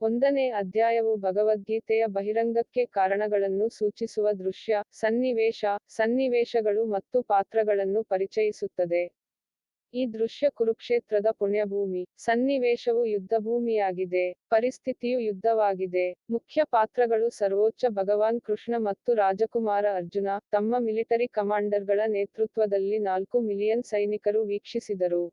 ಒಂದನೇ ಅಧ್ಯಾಯವು ಭಗವದ್ಗೀತೆಯ ಬಹಿರಂಗಕ್ಕೆ ಕಾರಣಗಳನ್ನು ಸೂಚಿಸುವ ದೃಶ್ಯ, ಸನ್ನಿವೇಶ, ಸನ್ನಿವೇಶಗಳು ಮತ್ತು ಪಾತ್ರಗಳನ್ನು ಪರಿಚಯಿಸುತ್ತದೆ. ಈ ದೃಶ್ಯ ಕುರುಕ್ಷೇತ್ರದ ಪುಣ್ಯಭೂಮಿ. ಸನ್ನಿವೇಶವು ಯುದ್ಧಭೂಮಿಯಾಗಿದೆ. ಪರಿಸ್ಥಿತಿಯು ಯುದ್ಧವಾಗಿದೆ. ಮುಖ್ಯ ಪಾತ್ರಗಳು ಸರ್ವೋಚ್ಚ ಭಗವಾನ್ ಕೃಷ್ಣ ಮತ್ತು ರಾಜಕುಮಾರ ಅರ್ಜುನ, ತಮ್ಮ ಮಿಲಿಟರಿ ಕಮಾಂಡರ್ಗಳ ನೇತೃತ್ವದಲ್ಲಿ 4 ಮಿಲಿಯನ್ ಸೈನಿಕರು ವೀಕ್ಷಿಸಿದರು.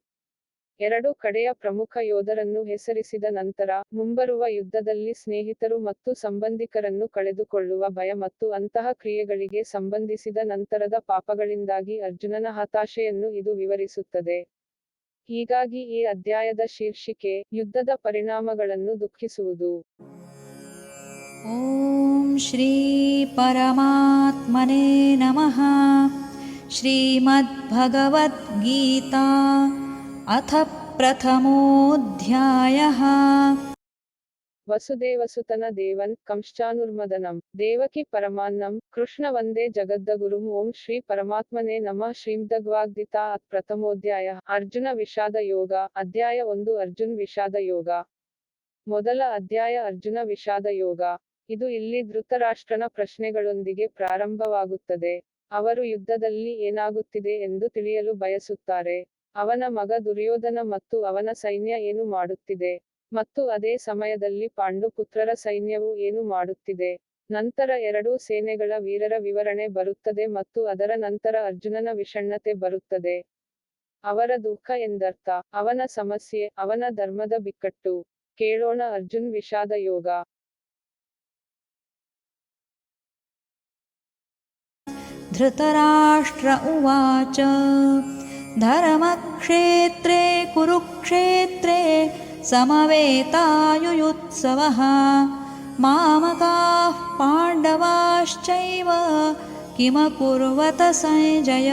ಎರಡು ಕಡೆಯ ಪ್ರಮುಖ ಯೋಧರನ್ನು ಹೆಸರಿಸಿದ ನಂತರ, ಮುಂಬರುವ ಯುದ್ಧದಲ್ಲಿ ಸ್ನೇಹಿತರು ಮತ್ತು ಸಂಬಂಧಿಕರನ್ನು ಕಳೆದುಕೊಳ್ಳುವ ಭಯ ಮತ್ತು ಅಂತಹ ಕ್ರಿಯೆಗಳಿಗೆ ಸಂಬಂಧಿಸಿದ ನಂತರದ ಪಾಪಗಳಿಂದಾಗಿ ಅರ್ಜುನನ ಹತಾಶೆಯನ್ನು ಇದು ವಿವರಿಸುತ್ತದೆ. ಹೀಗಾಗಿ ಈ ಅಧ್ಯಾಯದ ಶೀರ್ಷಿಕೆ, ಯುದ್ಧದ ಪರಿಣಾಮಗಳನ್ನು ದುಃಖಿಸುವುದು. ಓಂ ಶ್ರೀ ಪರಮಾತ್ಮನೇ ನಮಃ. ಶ್ರೀಮದ್ಭಗವದ್ಗೀತಾ ಅಥ ಪ್ರಥಮೋऽಧ್ಯಾಯಃ. ವಸುದೇವಸುತನ ದೇವನ್ ಕಂಶ್ಚಾನುರ್ಮದನಂ ದೇವಕಿ ಪರಮಾನ್ನಂ ಕೃಷ್ಣ ವಂದೇ ಜಗದ್ಗುರುಂ. ಓಂ ಶ್ರೀ ಪರಮಾತ್ಮನೇ ನಮಃ. ಶ್ರೀಮದ್ಭಗವದ್ಗೀತಾ ಅಥ ಪ್ರಥಮೋಧ್ಯಾಯ. ಅರ್ಜುನ ವಿಷಾದ ಯೋಗ. ಅಧ್ಯಾಯ 1. ಅರ್ಜುನ್ ವಿಷಾದ ಯೋಗ. ಮೊದಲ ಅಧ್ಯಾಯ ಅರ್ಜುನ ವಿಷಾದ ಯೋಗ. ಇದು ಇಲ್ಲಿ ಧೃತರಾಷ್ಟ್ರನ ಪ್ರಶ್ನೆಗಳೊಂದಿಗೆ ಪ್ರಾರಂಭವಾಗುತ್ತದೆ. ಅವರು ಯುದ್ಧದಲ್ಲಿ ಏನಾಗುತ್ತಿದೆ ಎಂದು ತಿಳಿಯಲು ಬಯಸುತ್ತಾರೆ. ಅವನ ಮಗ ದುರ್ಯೋಧನ ಮತ್ತು ಅವನ ಸೈನ್ಯ ಏನು ಮಾಡುತ್ತಿದೆ, ಮತ್ತು ಅದೇ ಸಮಯದಲ್ಲಿ ಪಾಂಡು ಪುತ್ರರ ಸೈನ್ಯವು ಏನು ಮಾಡುತ್ತಿದೆ. ನಂತರ ಎರಡೂ ಸೇನೆಗಳ ವೀರರ ವಿವರಣೆ ಬರುತ್ತದೆ ಮತ್ತು ಅದರ ನಂತರ ಅರ್ಜುನನ ವಿಷಣ್ಣತೆ ಬರುತ್ತದೆ. ಅವರ ದುಃಖ ಎಂದರ್ಥ, ಅವನ ಸಮಸ್ಯೆ, ಅವನ ಧರ್ಮದ ಬಿಕ್ಕಟ್ಟು. ಕೇಳೋಣ ಅರ್ಜುನ್ ವಿಷಾದ ಯೋಗ. ಧೃತರಾಷ್ಟ್ರ ಉವಾಚ ಧರ್ಮಕ್ಷೇತ್ರೇ ಕುರುಕ್ಷೇತ್ರೇ ಸಮವೇತಾಯುಯುತ್ಸವಃ ಮಾಮಕಾಃ ಪಾಂಡವಾಶ್ಚೈವ ಕಿಮಕುರ್ವತ ಸಂಜಯ.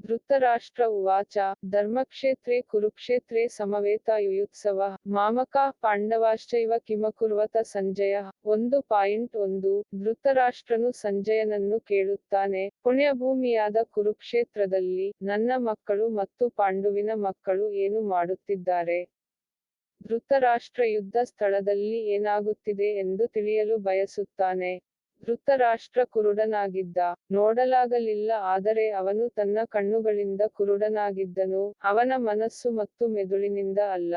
ಧೃತರಾಷ್ಟ್ರ ಉವಾಚ ಧರ್ಮಕ್ಷೇತ್ರೇ ಕುರುಕ್ಷೇತ್ರೇ ಸಮವೇತಾಯುಯುತ್ಸವಃ ಮಾಮಕಾಃ ಪಾಂಡವಾಶ್ಚೈವ ಕಿಮಕುರ್ವತ ಸಂಜಯ. 1.1 ಧೃತರಾಷ್ಟ್ರನು ಸಂಜಯನನ್ನು ಕೇಳುತ್ತಾನೆ, ಪುಣ್ಯಭೂಮಿಯಾದ ಕುರುಕ್ಷೇತ್ರದಲ್ಲಿ ನನ್ನ ಮಕ್ಕಳು ಮತ್ತು ಪಾಂಡುವಿನ ಮಕ್ಕಳು ಏನು ಮಾಡುತ್ತಿದ್ದಾರೆ. ಧೃತರಾಷ್ಟ್ರ ಯುದ್ಧ ಸ್ಥಳದಲ್ಲಿ ಏನಾಗುತ್ತಿದೆ ಎಂದು ತಿಳಿಯಲು ಬಯಸುತ್ತಾನೆ. ಧೃತರಾಷ್ಟ್ರ ಕುರುಡನಾಗಿದ್ದ, ನೋಡಲಾಗಲಿಲ್ಲ, ಆದರೆ ಅವನು ತನ್ನ ಕಣ್ಣುಗಳಿಂದ ಕುರುಡನಾಗಿದ್ದನು, ಅವನ ಮನಸ್ಸು ಮತ್ತು ಮೆದುಳಿನಿಂದ ಅಲ್ಲ.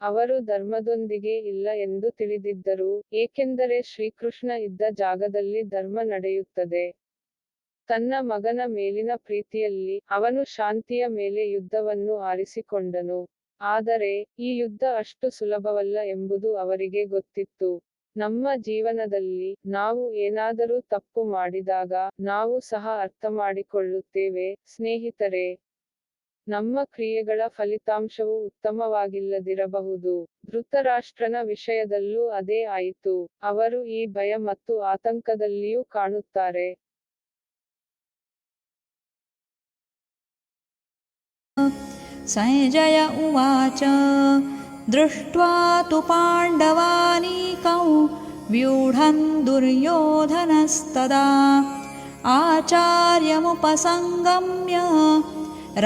ಅವರು ಧರ್ಮದೊಂದಿಗೆ ಇಲ್ಲ ಎಂದು ತಿಳಿದಿದ್ದರು, ಏಕೆಂದರೆ ಶ್ರೀಕೃಷ್ಣ ಇದ್ದ ಜಾಗದಲ್ಲಿ ಧರ್ಮ ನಡೆಯುತ್ತದೆ. ತನ್ನ ಮಗನ ಮೇಲಿನ ಪ್ರೀತಿಯಲ್ಲಿ, ಅವನು ಶಾಂತಿಯ ಮೇಲೆ ಯುದ್ಧವನ್ನು ಆರಿಸಿಕೊಂಡನು. ಆದರೆ, ಈ ಯುದ್ಧ ಅಷ್ಟು ಸುಲಭವಲ್ಲ ಎಂಬುದು ಅವರಿಗೆ ಗೊತ್ತಿತ್ತು. ನಮ್ಮ ಜೀವನದಲ್ಲಿ, ನಾವು ಏನಾದರೂ ತಪ್ಪು ಮಾಡಿದಾಗ, ನಾವು ಸಹ ಅರ್ಥಮಾಡಿಕೊಳ್ಳುತ್ತೇವೆ, ಸ್ನೇಹಿತರೆ. ನಮ್ಮ ಕ್ರಿಯೆಗಳ ಫಲಿತಾಂಶವು ಉತ್ತಮವಾಗಿಲ್ಲದಿರಬಹುದು. ಧೃತರಾಷ್ಟ್ರನ ವಿಷಯದಲ್ಲೂ ಅದೇ ಆಯಿತು. ಅವರು ಈ ಭಯ ಮತ್ತು ಆತಂಕದಲ್ಲಿಯೂ ಕಾಣುತ್ತಾರೆ. ಸಂಜಯ ಉವಾಚ ದೃಷ್ಟ್ವಾ ತು ಪಾಂಡವಾನೀಕಂ ವ್ಯೂಢಂ ದುರ್ಯೋಧನಸ್ತದಾ ಆಚಾರ್ಯಮುಪಸಂಗಮ್ಯ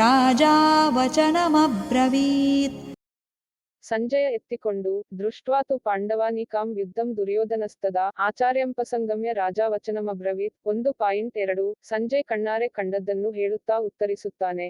ರಾಜಾ ವಚನಮಬ್ರವೀತ್. ಸಂಜಯ ಎತ್ತಿಕೊಂಡು, ದೃಷ್ಟ್ವಾತು ಪಾಂಡವಾನೀಕಾಂ ಯುದ್ಧಂ ದುರ್ಯೋಧನಸ್ತದಾ ಆಚಾರ್ಯಂಪಸಂಗಮ್ಯ ರಾಜಾ ವಚನಮಬ್ರವೀತ್. 1.2 ಸಂಜಯ್ ಕಣ್ಣಾರೆ ಕಂಡದ್ದನ್ನು ಹೇಳುತ್ತಾ ಉತ್ತರಿಸುತ್ತಾನೆ.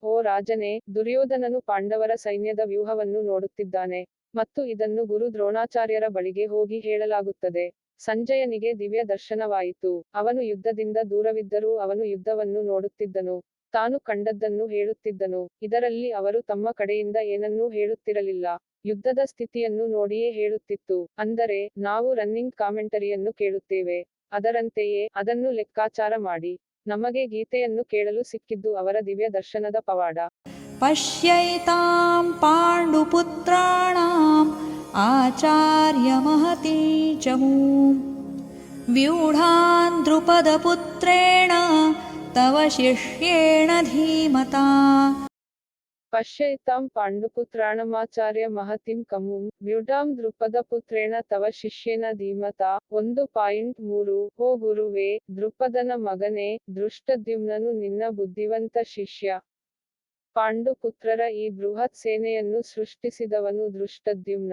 ಓ ರಾಜನೇ, ದುರ್ಯೋಧನನು ಪಾಂಡವರ ಸೈನ್ಯದ ವ್ಯೂಹವನ್ನು ನೋಡುತ್ತಿದ್ದಾನೆ, ಮತ್ತು ಇದನ್ನು ಗುರು ದ್ರೋಣಾಚಾರ್ಯರ ಬಳಿಗೆ ಹೋಗಿ ಹೇಳಲಾಗುತ್ತದೆ. ಸಂಜಯನಿಗೆ ದಿವ್ಯ ದರ್ಶನವಾಯಿತು. ಅವನು ಯುದ್ಧದಿಂದ ದೂರವಿದ್ದರೂ ಅವನು ಯುದ್ಧವನ್ನು ನೋಡುತ್ತಿದ್ದನು, ತಾನು ಕಂಡದ್ದನ್ನು ಹೇಳುತ್ತಿದ್ದನು. ಇದರಲ್ಲಿ ಅವರು ತಮ್ಮ ಕಡೆಯಿಂದ ಏನನ್ನೂ ಹೇಳುತ್ತಿರಲಿಲ್ಲ, ಯುದ್ಧದ ಸ್ಥಿತಿಯನ್ನು ನೋಡಿಯೇ ಹೇಳುತ್ತಿತ್ತು. ಅಂದರೆ, ನಾವು ರನ್ನಿಂಗ್ ಕಾಮೆಂಟರಿಯನ್ನು ಕೇಳುತ್ತೇವೆ, ಅದರಂತೆಯೇ ಅದನ್ನು ಲೆಕ್ಕಾಚಾರ ಮಾಡಿ. ನಮಗೆ ಗೀತೆಯನ್ನು ಕೇಳಲು ಸಿಕ್ಕಿದ್ದು ಅವರ ದಿವ್ಯ ದರ್ಶನದ ಪವಾಡ. ಪಶ್ಯೈತಾಂ ಪಾಂಡುಪುತ್ರಾಣಾಂ ಆಚಾರ್ಯ ಮಹತೀ ಚಮೂಂ ವ್ಯೂಢಾನ್ ದ್ರುಪದಪುತ್ರೇಣ ತವ ಶಿಷ್ಯೇಣ ಧೀಮತಾ. ಪಶ್ಯೈತಾಂ ಪಾಂಡುಪುತ್ರಾಣಮಾಚಾರ್ಯ ಮಹತಿಂ ಕಮುಂ ವ್ಯೂಢಾಂ ದ್ರುಪದಪುತ್ರೇಣ ತವ ಶಿಷ್ಯೇನ ಧೀಮತಾ. 1.3 ಓ ಗುರುವೇ, ದ್ರುಪದನ ಮಗನೇ, ದೃಷ್ಟದ್ಯುಮ್ನನು ನಿನ್ನ ಬುದ್ಧಿವಂತ ಶಿಷ್ಯ. ಪಾಂಡುಪುತ್ರರ ಈ ಬೃಹತ್ ಸೇನೆಯನ್ನು ಸೃಷ್ಟಿಸಿದವನು ದೃಷ್ಟದ್ಯುಮ್ನ.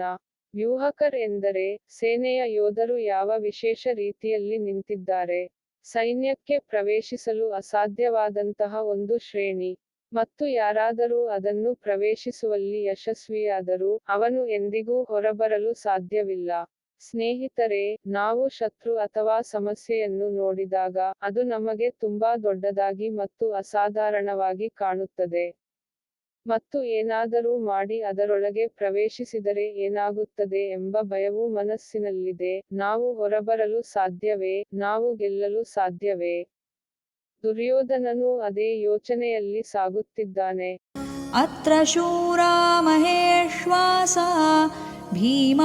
ವ್ಯೂಹಕರ್ ಎಂದರೆ ಸೇನೆಯ ಯೋಧರು ಯಾವ ವಿಶೇಷ ರೀತಿಯಲ್ಲಿ ನಿಂತಿದ್ದಾರೆ. ಸೈನ್ಯಕ್ಕೆ ಪ್ರವೇಶಿಸಲು ಅಸಾಧ್ಯವಾದಂತಹ ಒಂದು ಶ್ರೇಣಿ. ಮತ್ತು ಯಾರಾದರೂ ಅದನ್ನು ಪ್ರವೇಶಿಸುವಲ್ಲಿ ಯಶಸ್ವಿಯಾದರೂ ಅವನು ಎಂದಿಗೂ ಹೊರಬರಲು ಸಾಧ್ಯವಿಲ್ಲ. ಸ್ನೇಹಿತರೆ, ನಾವು ಶತ್ರು ಅಥವಾ ಸಮಸ್ಯೆಯನ್ನು ನೋಡಿದಾಗ ಅದು ನಮಗೆ ತುಂಬಾ ದೊಡ್ಡದಾಗಿ ಮತ್ತು ಅಸಾಧಾರಣವಾಗಿ ಕಾಣುತ್ತದೆ. ಮತ್ತು ಏನಾದರೂ ಮಾಡಿ ಅದರೊಳಗೆ ಪ್ರವೇಶಿಸಿದರೆ ಏನಾಗುತ್ತದೆ ಎಂಬ ಭಯವು ಮನಸ್ಸಿನಲ್ಲಿದೆ. ನಾವು ಹೊರಬರಲು ಸಾಧ್ಯವೇ? ನಾವು ಗೆಲ್ಲಲು ಸಾಧ್ಯವೇ? ದುರ್ಯೋಧನನು ಅದೇ ಯೋಚನೆಯಲ್ಲಿ ಸಾಗುತ್ತಿದ್ದಾನೆ. ಅತ್ರ ಶೂರಾ ಮಹೇಶ್ವಾಸ ಭೀಮಾರ್ಜುನಸಮಾಯುಧಿ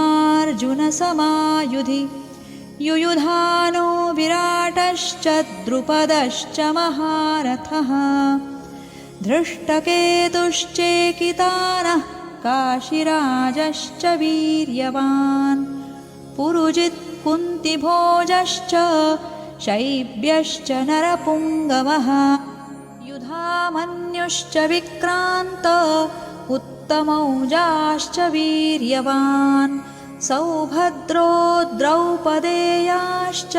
ಯುಯುಧಾನೋ ವಿರಾಟಶ್ಚ ದ್ರುಪದಶ್ಚ ಮಹಾರಥಃ धृष्टकेतुश्चेकितानः काशिराजश्च वीर्यवान् पुरुजित् कुन्तिभोजश्च शैब्यश्च नरपुङ्गवः युधामन्युश्च विक्रान्त उत्तमौजाश्च वीर्यवान् सौभद्रो द्रौपदेयाश्च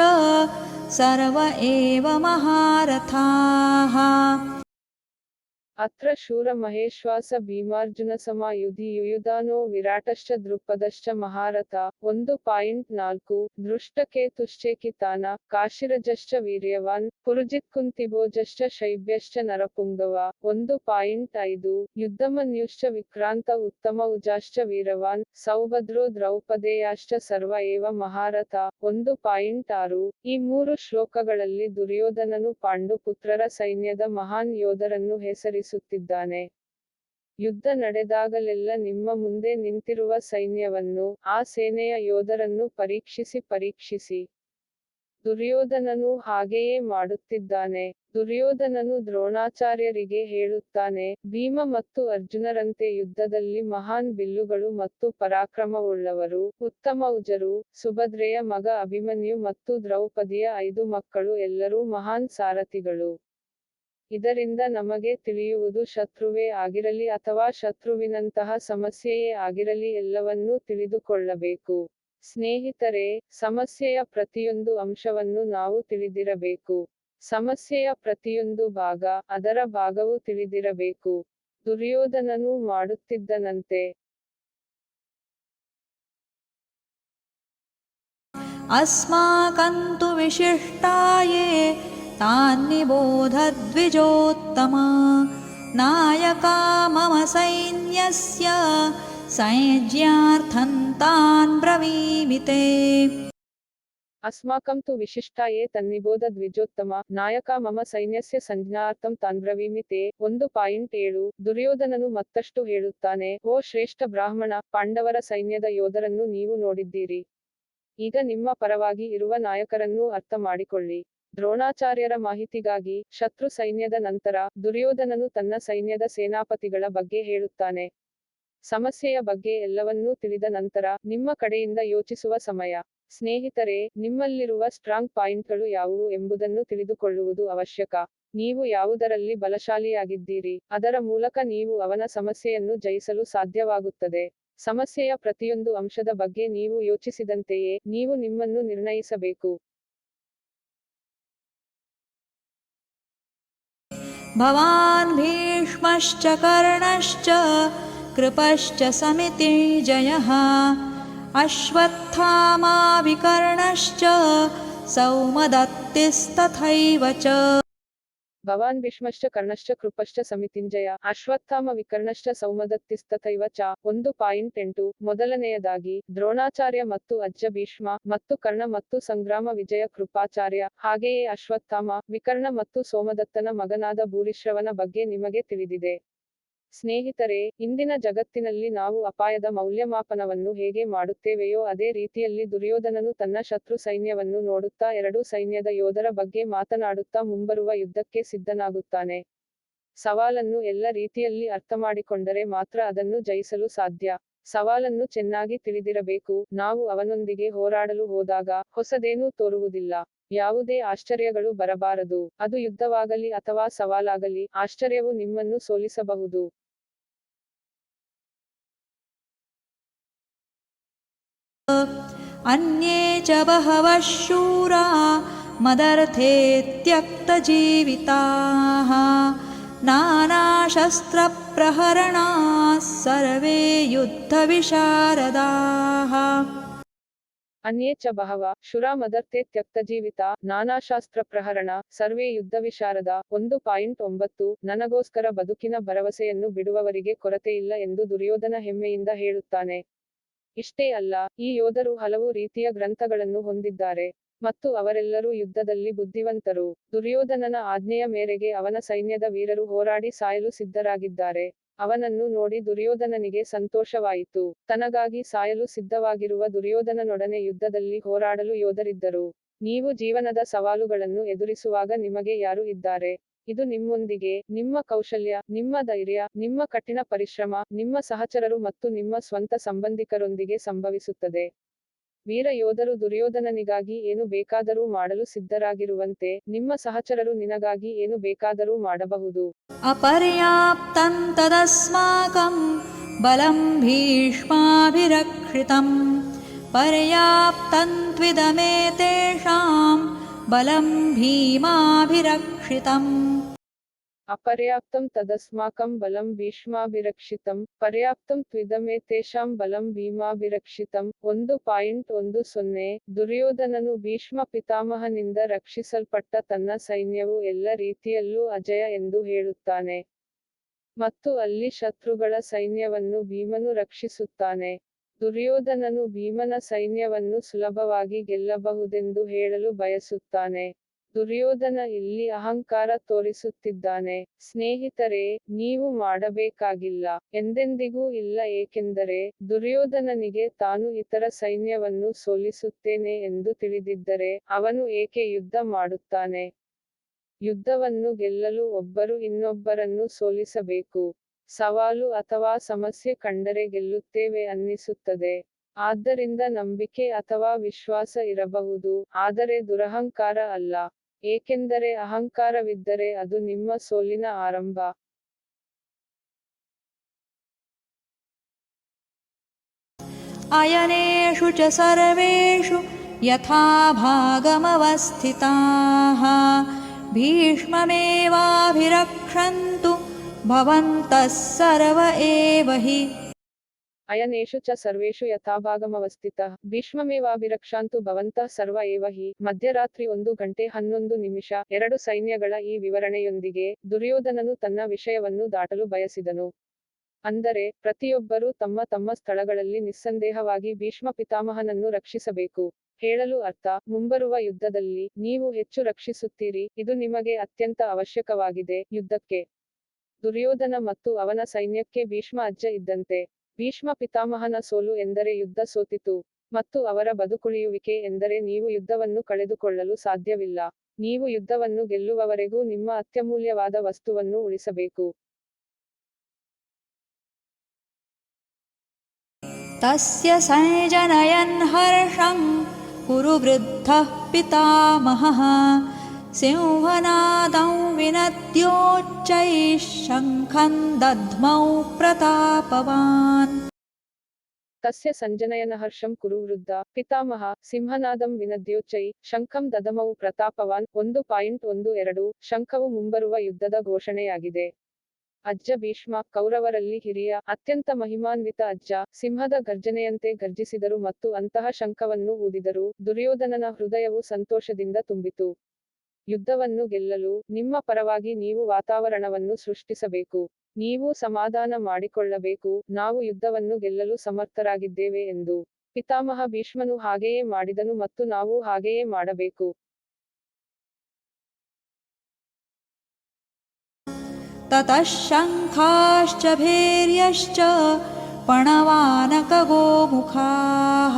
सर्व एव महारथाः. ಅತ್ರ ಶೂರ ಮಹೇಶ್ವಾಸ ಭೀಮಾರ್ಜುನ ಸಮಾಯುಧಿ ಯುಯುಧಾನೋ ವಿರಾಟಶ್ಚ ದ್ರುಪದಶ್ಚ ಮಹಾರಥ. 1.4 ದೃಷ್ಟಕೇತುಶ್ಚೇಕಿತಾನ ಕಾಶಿರಜಶ್ಚ ವೀರ್ಯವಾನ್ ಪುರುಜಿತ್ ಕುಂತಿಭೋಜಶ್ಚ ಶೈಬ್ಯಶ್ಚ ನರಪುಂಗವ. 1.5 ಯುದ್ಧಮನ್ಯುಶ್ಚ ವಿಕ್ರಾಂತ ಉತ್ತಮೌಜಾಶ್ಚ ವೀರವಾನ್ ಸೌಭದ್ರೋ ದ್ರೌಪದೇಯಾಶ್ಚ ಸರ್ವ ಏವ ಮಹಾರಥ. 1.6 ಈ 3 ಶ್ಲೋಕಗಳಲ್ಲಿ ದುರ್ಯೋಧನನು ಪಾಂಡು ಪುತ್ರರ ಸೈನ್ಯದ ಮಹಾನ್ ಯೋಧರನ್ನು ಹೆಸರಿಸುತ್ತಿದ್ದಾನೆ. ಯುದ್ಧ ನಡೆದಾಗಲೆಲ್ಲ ನಿಮ್ಮ ಮುಂದೆ ನಿಂತಿರುವ ಸೈನ್ಯವನ್ನು, ಆ ಸೇನೆಯ ಯೋಧರನ್ನು ಪರೀಕ್ಷಿಸಿ. ದುರ್ಯೋಧನನು ಹಾಗೆಯೇ ಮಾಡುತ್ತಿದ್ದಾನೆ. ದುರ್ಯೋಧನನು ದ್ರೋಣಾಚಾರ್ಯರಿಗೆ ಹೇಳುತ್ತಾನೆ, ಭೀಮ ಮತ್ತು ಅರ್ಜುನರಂತೆ ಯುದ್ಧದಲ್ಲಿ ಮಹಾನ್ ಬಿಲ್ಲುಗಳು ಮತ್ತು ಪರಾಕ್ರಮವುಳ್ಳವರು, ಉತ್ತಮೌಜರು, ಸುಭದ್ರೆಯ ಮಗ ಅಭಿಮನ್ಯು ಮತ್ತು ದ್ರೌಪದಿಯ 5 ಮಕ್ಕಳು ಎಲ್ಲರೂ ಮಹಾನ್ ಸಾರಥಿಗಳು. ಇದರಿಂದ ನಮಗೆ ತಿಳಿಯುವುದು ಶತ್ರುವೇ ಆಗಿರಲಿ ಅಥವಾ ಶತ್ರುವಿನಂತಹ ಸಮಸ್ಯೆಯೇ ಆಗಿರಲಿ ಎಲ್ಲವನ್ನೂ ತಿಳಿದುಕೊಳ್ಳಬೇಕು. ಸ್ನೇಹಿತರೆ, ಸಮಸ್ಯೆಯ ಪ್ರತಿಯೊಂದು ಅಂಶವನ್ನು ನಾವು ತಿಳಿದಿರಬೇಕು. ಸಮಸ್ಯೆಯ ಪ್ರತಿಯೊಂದು ಭಾಗ, ಅದರ ಭಾಗವು ತಿಳಿದಿರಬೇಕು. ದುರ್ಯೋಧನನು ಮಾಡುತ್ತಿದ್ದನಂತೆ. अस्माकन्तु विशिष्टाये तान्निबोधद्विजोत्तमा नायका मम सैन्यस्य संज्ञार्थं तान् ब्रवीमि ते. ಅಸ್ಮಾಕಂ ತು ವಿಶಿಷ್ಟಾಯೇ ತನ್ನಿಬೋಧ ದ್ವಿಜೋತ್ತಮ ನಾಯಕ ಮಮ ಸೈನ್ಯಸ್ಯ ಸಂಜ್ಞಾರ್ಥಂ ತಾನ್ಬ್ರವೀಮಿ ತೇ. 1.7 ದುರ್ಯೋಧನನು ಮತ್ತಷ್ಟು ಹೇಳುತ್ತಾನೆ, ಓ ಶ್ರೇಷ್ಠ ಬ್ರಾಹ್ಮಣ, ಪಾಂಡವರ ಸೈನ್ಯದ ಯೋಧರನ್ನು ನೀವು ನೋಡಿದ್ದೀರಿ. ಈಗ ನಿಮ್ಮ ಪರವಾಗಿ ಇರುವ ನಾಯಕರನ್ನೂ ಅರ್ಥ ಮಾಡಿಕೊಳ್ಳಿ. ದ್ರೋಣಾಚಾರ್ಯರ ಮಾಹಿತಿಗಾಗಿ, ಶತ್ರು ಸೈನ್ಯದ ನಂತರ, ದುರ್ಯೋಧನನು ತನ್ನ ಸೈನ್ಯದ ಸೇನಾಪತಿಗಳ ಬಗ್ಗೆ ಹೇಳುತ್ತಾನೆ. ಸಮಸ್ಯೆಯ ಬಗ್ಗೆ ಎಲ್ಲವನ್ನೂ ತಿಳಿದ ನಂತರ, ನಿಮ್ಮ ಕಡೆಯಿಂದ ಯೋಚಿಸುವ ಸಮಯ. ಸ್ನೇಹಿತರೆ, ನಿಮ್ಮಲ್ಲಿರುವ ಸ್ಟ್ರಾಂಗ್ ಪಾಯಿಂಟ್ಗಳು ಯಾವುವು ಎಂಬುದನ್ನು ತಿಳಿದುಕೊಳ್ಳುವುದು ಅವಶ್ಯಕ. ನೀವು ಯಾವುದರಲ್ಲಿ ಬಲಶಾಲಿಯಾಗಿದ್ದೀರಿ, ಅದರ ಮೂಲಕ ನೀವು ಅವನ ಸಮಸ್ಯೆಯನ್ನು ಜಯಿಸಲು ಸಾಧ್ಯವಾಗುತ್ತದೆ. ಸಮಸ್ಯೆಯ ಪ್ರತಿಯೊಂದು ಅಂಶದ ಬಗ್ಗೆ ನೀವು ಯೋಚಿಸಿದಂತೆಯೇ, ನೀವು ನಿಮ್ಮನ್ನು ನಿರ್ಣಯಿಸಬೇಕು. ಭವಾನ್ ಭೀಷ್ಮಶ್ಚ ಕರ್ಣಶ್ಚ ಕೃಪಶ್ಚ ಸಮಿತಿರ್ಜಯಃ ಅಶ್ವತ್ಥಾಮಾ ವಿಕರ್ಣಶ್ಚ ಸೌಮದತ್ತಿಸ್ತಥೈವ ಚ. ಭವಾನ್ ಭೀಷ್ಮಶ್ಚ ಕರ್ಣಶ್ಚ ಕೃಪಶ್ಚ ಸಮಿತಿಂಜಯ ಅಶ್ವತ್ಥಾಮ ವಿಕರ್ಣಶ್ಚ ಸೌಮದತ್ತಿಸ್ತಥೈವ ಚ. 1.8 ಮೊದಲನೆಯದಾಗಿ, ದ್ರೋಣಾಚಾರ್ಯ ಮತ್ತು ಅಜ್ಜ ಭೀಷ್ಮ, ಮತ್ತು ಕರ್ಣ ಮತ್ತು ಸಂಗ್ರಾಮ ವಿಜಯ ಕೃಪಾಚಾರ್ಯ, ಹಾಗೆಯೇ ಅಶ್ವತ್ಥಾಮ, ವಿಕರ್ಣ ಮತ್ತು ಸೋಮದತ್ತನ ಮಗನಾದ ಭೂರಿಶ್ರವನ ಬಗ್ಗೆ ನಿಮಗೆ ತಿಳಿದಿದೆ. ಸ್ನೇಹಿತರೆ, ಇಂದಿನ ಜಗತ್ತಿನಲ್ಲಿ ನಾವು ಅಪಾಯದ ಮೌಲ್ಯಮಾಪನವನ್ನು ಹೇಗೆ ಮಾಡುತ್ತೇವೆಯೋ ಅದೇ ರೀತಿಯಲ್ಲಿ ದುರ್ಯೋಧನನು ತನ್ನ ಶತ್ರು ಸೈನ್ಯವನ್ನು ನೋಡುತ್ತಾ ಎರಡೂ ಸೈನ್ಯದ ಯೋಧರ ಬಗ್ಗೆ ಮಾತನಾಡುತ್ತಾ ಮುಂಬರುವ ಯುದ್ಧಕ್ಕೆ ಸಿದ್ಧನಾಗುತ್ತಾನೆ. ಸವಾಲನ್ನು ಎಲ್ಲ ರೀತಿಯಲ್ಲಿ ಅರ್ಥಮಾಡಿಕೊಂಡರೆ ಮಾತ್ರ ಅದನ್ನು ಜಯಿಸಲು ಸಾಧ್ಯ. ಸವಾಲನ್ನು ಚೆನ್ನಾಗಿ ತಿಳಿದಿರಬೇಕು. ನಾವು ಅವನೊಂದಿಗೆ ಹೋರಾಡಲು ಹೋದಾಗ ಹೊಸದೇನೂ ತೋರುವುದಿಲ್ಲ. ಯಾವುದೇ ಆಶ್ಚರ್ಯಗಳು ಬರಬಾರದು. ಅದು ಯುದ್ಧವಾಗಲಿ ಅಥವಾ ಸವಾಲಾಗಲಿ, ಆಶ್ಚರ್ಯವು ನಿಮ್ಮನ್ನು ಸೋಲಿಸಬಹುದು. अन्ये च बहवः शूरा मदर्थे त्यक्तजीविताः नानाशस्त्रप्रहरणाः सर्वे युद्धविशारदाः ಅನ್ಯೇ ಚ ಬಹವ ಶುರಾ ಮದರ್ತೆ ತ್ಯಕ್ತಜೀವಿತ ನಾನಾಶಾಸ್ತ್ರ ಪ್ರಹರಣ ಸರ್ವೇ ಯುದ್ಧ ವಿಶಾರದ 1.9 ನನಗೋಸ್ಕರ ಬದುಕಿನ ಭರವಸೆಯನ್ನು ಬಿಡುವವರಿಗೆ ಕೊರತೆಯಿಲ್ಲ ಎಂದು ದುರ್ಯೋಧನ ಹೆಮ್ಮೆಯಿಂದ ಹೇಳುತ್ತಾನೆ. ಇಷ್ಟೇ ಅಲ್ಲ, ಈ ಯೋಧರು ಹಲವು ರೀತಿಯ ಗ್ರಂಥಗಳನ್ನು ಹೊಂದಿದ್ದಾರೆ ಮತ್ತು ಅವರೆಲ್ಲರೂ ಯುದ್ಧದಲ್ಲಿ ಬುದ್ಧಿವಂತರು. ದುರ್ಯೋಧನನ ಆಜ್ಞೆಯ ಮೇರೆಗೆ ಅವನ ಸೈನ್ಯದ ವೀರರು ಹೋರಾಡಿ ಸಾಯಲು ಸಿದ್ಧರಾಗಿದ್ದಾರೆ. ಅವನನ್ನು ನೋಡಿ ದುರ್ಯೋಧನನಿಗೆ ಸಂತೋಷವಾಯಿತು. ತನಗಾಗಿ ಸಾಯಲು ಸಿದ್ಧವಾಗಿರುವ ದುರ್ಯೋಧನನೊಡನೆ ಯುದ್ಧದಲ್ಲಿ ಹೋರಾಡಲು ಯೋಧರಿದ್ದರು. ನೀವು ಜೀವನದ ಸವಾಲುಗಳನ್ನು ಎದುರಿಸುವಾಗ ನಿಮಗೆ ಯಾರು ಇದ್ದಾರೆ? ಇದು ನಿಮ್ಮೊಂದಿಗೆ ನಿಮ್ಮ ಕೌಶಲ್ಯ, ನಿಮ್ಮ ಧೈರ್ಯ, ನಿಮ್ಮ ಕಠಿಣ ಪರಿಶ್ರಮ, ನಿಮ್ಮ ಸಹಚರರು ಮತ್ತು ನಿಮ್ಮ ಸ್ವಂತ ಸಂಬಂಧಿಕರೊಂದಿಗೆ ಸಂಭವಿಸುತ್ತದೆ. ವೀರ ಯೋಧರು ದುರ್ಯೋಧನನಿಗಾಗಿ ಏನು ಬೇಕಾದರೂ ಮಾಡಲು ಸಿದ್ಧರಾಗಿರುವಂತೆ ನಿಮ್ಮ ಸಹಚರರು ನಿನಗಾಗಿ ಏನು ಬೇಕಾದರೂ ಮಾಡಬಹುದು. ಅಪರ್ಯಾಪ್ತಂ ತದಸ್ಮಾಕಂ ಬಲಂ ಭೀಷ್ಮಾಭಿರಕ್ಷಿತಂ ಪರ್ಯಾಪ್ತಂ ತ್ವಿದಮೇತೇಷಾಂ ಬಲಂ ಭೀಮಾಭಿರಕ್ಷಿತಂ. ಅಪರ್ಯಾಪ್ತಂ ತದಸ್ಮಾಕಂ ಬಲಂ ಭೀಷ್ಮಾಭಿರಕ್ಷಿತಂ ಪರ್ಯಾಪ್ತಂ ತ್ವಿದಮೇತೇಷಾಂ ಬಲಂ ಭೀಮಾಭಿರಕ್ಷಿತಂ. 1.10 ದುರ್ಯೋಧನನು ಭೀಷ್ಮ ಪಿತಾಮಹನಿಂದ ರಕ್ಷಿಸಲ್ಪಟ್ಟ ತನ್ನ ಸೈನ್ಯವು ಎಲ್ಲ ರೀತಿಯಲ್ಲೂ ಅಜಯ ಎಂದು ಹೇಳುತ್ತಾನೆ. ಮತ್ತು ಅಲ್ಲಿ ಶತ್ರುಗಳ ಸೈನ್ಯವನ್ನು ಭೀಮನು ರಕ್ಷಿಸುತ್ತಾನೆ. ದುರ್ಯೋಧನನು ಭೀಮನ ಸೈನ್ಯವನ್ನು ಸುಲಭವಾಗಿ ಗೆಲ್ಲಬಹುದೆಂದು ಹೇಳಲು ಬಯಸುತ್ತಾನೆ. ದುರ್ಯೋಧನ ಇಲ್ಲಿ ಅಹಂಕಾರ ತೋರಿಸುತ್ತಿದ್ದಾನೆ. ಸ್ನೇಹಿತರೇ, ನೀವು ಮಾಡಬೇಕಾಗಿಲ್ಲ. ಎಂದೆಂದಿಗೂ ಇಲ್ಲ, ಏಕೆಂದರೆ ದುರ್ಯೋಧನನಿಗೆ ತಾನು ಇತರ ಸೈನ್ಯವನ್ನು ಸೋಲಿಸುತ್ತೇನೆ ಎಂದು ತಿಳಿದಿದ್ದರೆ ಅವನು ಏಕೆ ಯುದ್ಧ ಮಾಡುತ್ತಾನೆ? ಯುದ್ಧವನ್ನು ಗೆಲ್ಲಲು ಒಬ್ಬರು ಇನ್ನೊಬ್ಬರನ್ನು ಸೋಲಿಸಬೇಕು. ಸವಾಲು ಅಥವಾ ಸಮಸ್ಯೆ ಕಂಡರೆ ಗೆಲ್ಲುತ್ತೇವೆ ಅನ್ನಿಸುತ್ತದೆ. ಆದ್ದರಿಂದ ನಂಬಿಕೆ ಅಥವಾ ವಿಶ್ವಾಸ ಇರಬಹುದು, ಆದರೆ ದುರಹಂಕಾರ ಅಲ್ಲ. ಏಕೆಂದರೆ ಅಹಂಕಾರವಿದ್ದರೆ ಅದು ನಿಮ್ಮ ಸೋಲಿನ ಆರಂಭ. ಅಯನೇಷು ಚ ಸರ್ವೇಷು ಯಥಾ ಭಾಗಮವಸ್ಥಿತಾಃ ಭೀಷ್ಮಮೇವಾಭಿರಕ್ಷन्तು ಭವಂತಃ ಸರ್ವ ಏವ ಹಿ. ಅಯನೇಷು ಚ ಸರ್ವೇಷು ಯಥಾಭಾಗಮವಸ್ಥಿತಃ ಭೀಷ್ಮಮೇವಾಭಿರಕ್ಷಾಂತು ಭವಂತಃ ಸರ್ವ ಏವ ಹಿ. ಮಧ್ಯರಾತ್ರಿ 1:11 ಎರಡು ಸೈನ್ಯಗಳ ಈ ವಿವರಣೆಯೊಂದಿಗೆ ದುರ್ಯೋಧನನು ತನ್ನ ವಿಷಯವನ್ನು ದಾಟಲು ಬಯಸಿದನು. ಅಂದರೆ ಪ್ರತಿಯೊಬ್ಬರೂ ತಮ್ಮ ತಮ್ಮ ಸ್ಥಳಗಳಲ್ಲಿ ನಿಸ್ಸಂದೇಹವಾಗಿ ಭೀಷ್ಮ ಪಿತಾಮಹನನ್ನು ರಕ್ಷಿಸಬೇಕು. ಹೇಳಲು ಅರ್ಥ, ಮುಂಬರುವ ಯುದ್ಧದಲ್ಲಿ ನೀವು ಹೆಚ್ಚು ರಕ್ಷಿಸುತ್ತೀರಿ, ಇದು ನಿಮಗೆ ಅತ್ಯಂತ ಅವಶ್ಯಕವಾಗಿದೆ. ಯುದ್ಧಕ್ಕೆ ದುರ್ಯೋಧನ ಮತ್ತು ಅವನ ಸೈನ್ಯಕ್ಕೆ ಭೀಷ್ಮ ಅಜ್ಜ ಇದ್ದಂತೆ. ಭೀಷ್ಮ ಪಿತಾಮಹನ ಸೋಲು ಎಂದರೆ ಯುದ್ಧ ಸೋತಿತು, ಮತ್ತು ಅವರ ಬದುಕುಳಿಯುವಿಕೆ ಎಂದರೆ ನೀವು ಯುದ್ಧವನ್ನು ಕಳೆದುಕೊಳ್ಳಲು ಸಾಧ್ಯವಿಲ್ಲ. ನೀವು ಯುದ್ಧವನ್ನು ಗೆಲ್ಲುವವರೆಗೂ ನಿಮ್ಮ ಅತ್ಯಮೂಲ್ಯವಾದ ವಸ್ತುವನ್ನು ಉಳಿಸಬೇಕು. ತಸ್ಯ ಸಂಜನಯನ್ ಹರ್ಷಂ ಕುರು ವೃದ್ಧಃ ಪಿತಾಮಹಃ ಸಿಂಹನಾದಂ ವಿನದ್ಯೋಚ್ಚೈಃ ಶಂಖಂ ದಧ್ಮೌ ಪ್ರತಾಪವಾನ್. ತಸ್ಯ ಸಂಜನಯನ ಹರ್ಷಂ ಕುರು ವೃದ್ಧ ಪಿತಾಮಹ ಸಿಂಹನಾದಂ ವಿನದ್ಯೋಚ್ಚೈ ಶಂಖಂ ದಧಮೌ ಪ್ರತಾಪವಾನ್. 1.12 ಶಂಖವು ಮುಂಬರುವ ಯುದ್ಧದ ಘೋಷಣೆಯಾಗಿದೆ. ಅಜ್ಜ ಭೀಷ್ಮ ಕೌರವರಲ್ಲಿ ಹಿರಿಯ, ಅತ್ಯಂತ ಮಹಿಮಾನ್ವಿತ ಅಜ್ಜ, ಸಿಂಹದ ಗರ್ಜನೆಯಂತೆ ಗರ್ಜಿಸಿದರು ಮತ್ತು ಅಂತಹ ಶಂಖವನ್ನು ಊದಿದರು. ದುರ್ಯೋಧನನ ಹೃದಯವು ಸಂತೋಷದಿಂದ ತುಂಬಿತು. ಯುದ್ಧವನ್ನು ಗೆಲ್ಲಲು ನಿಮ್ಮ ಪರವಾಗಿ ನೀವು ವಾತಾವರಣವನ್ನು ಸೃಷ್ಟಿಸಬೇಕು. ನೀವು ಸಮಾಧಾನ ಮಾಡಿಕೊಳ್ಳಬೇಕು, ನಾವು ಯುದ್ಧವನ್ನು ಗೆಲ್ಲಲು ಸಮರ್ಥರಾಗಿದ್ದೇವೆ ಎಂದು. ಪಿತಾಮಹ ಭೀಷ್ಮನು ಹಾಗೆಯೇ ಮಾಡಿದನು ಮತ್ತು ನಾವು ಹಾಗೆಯೇ ಮಾಡಬೇಕು. ತತಃ ಶಂಖಾಶ್ಚ ಭೇರ್ಯಶ್ಚ ಪಣವಾನಕಗೋಮುಖಾಃ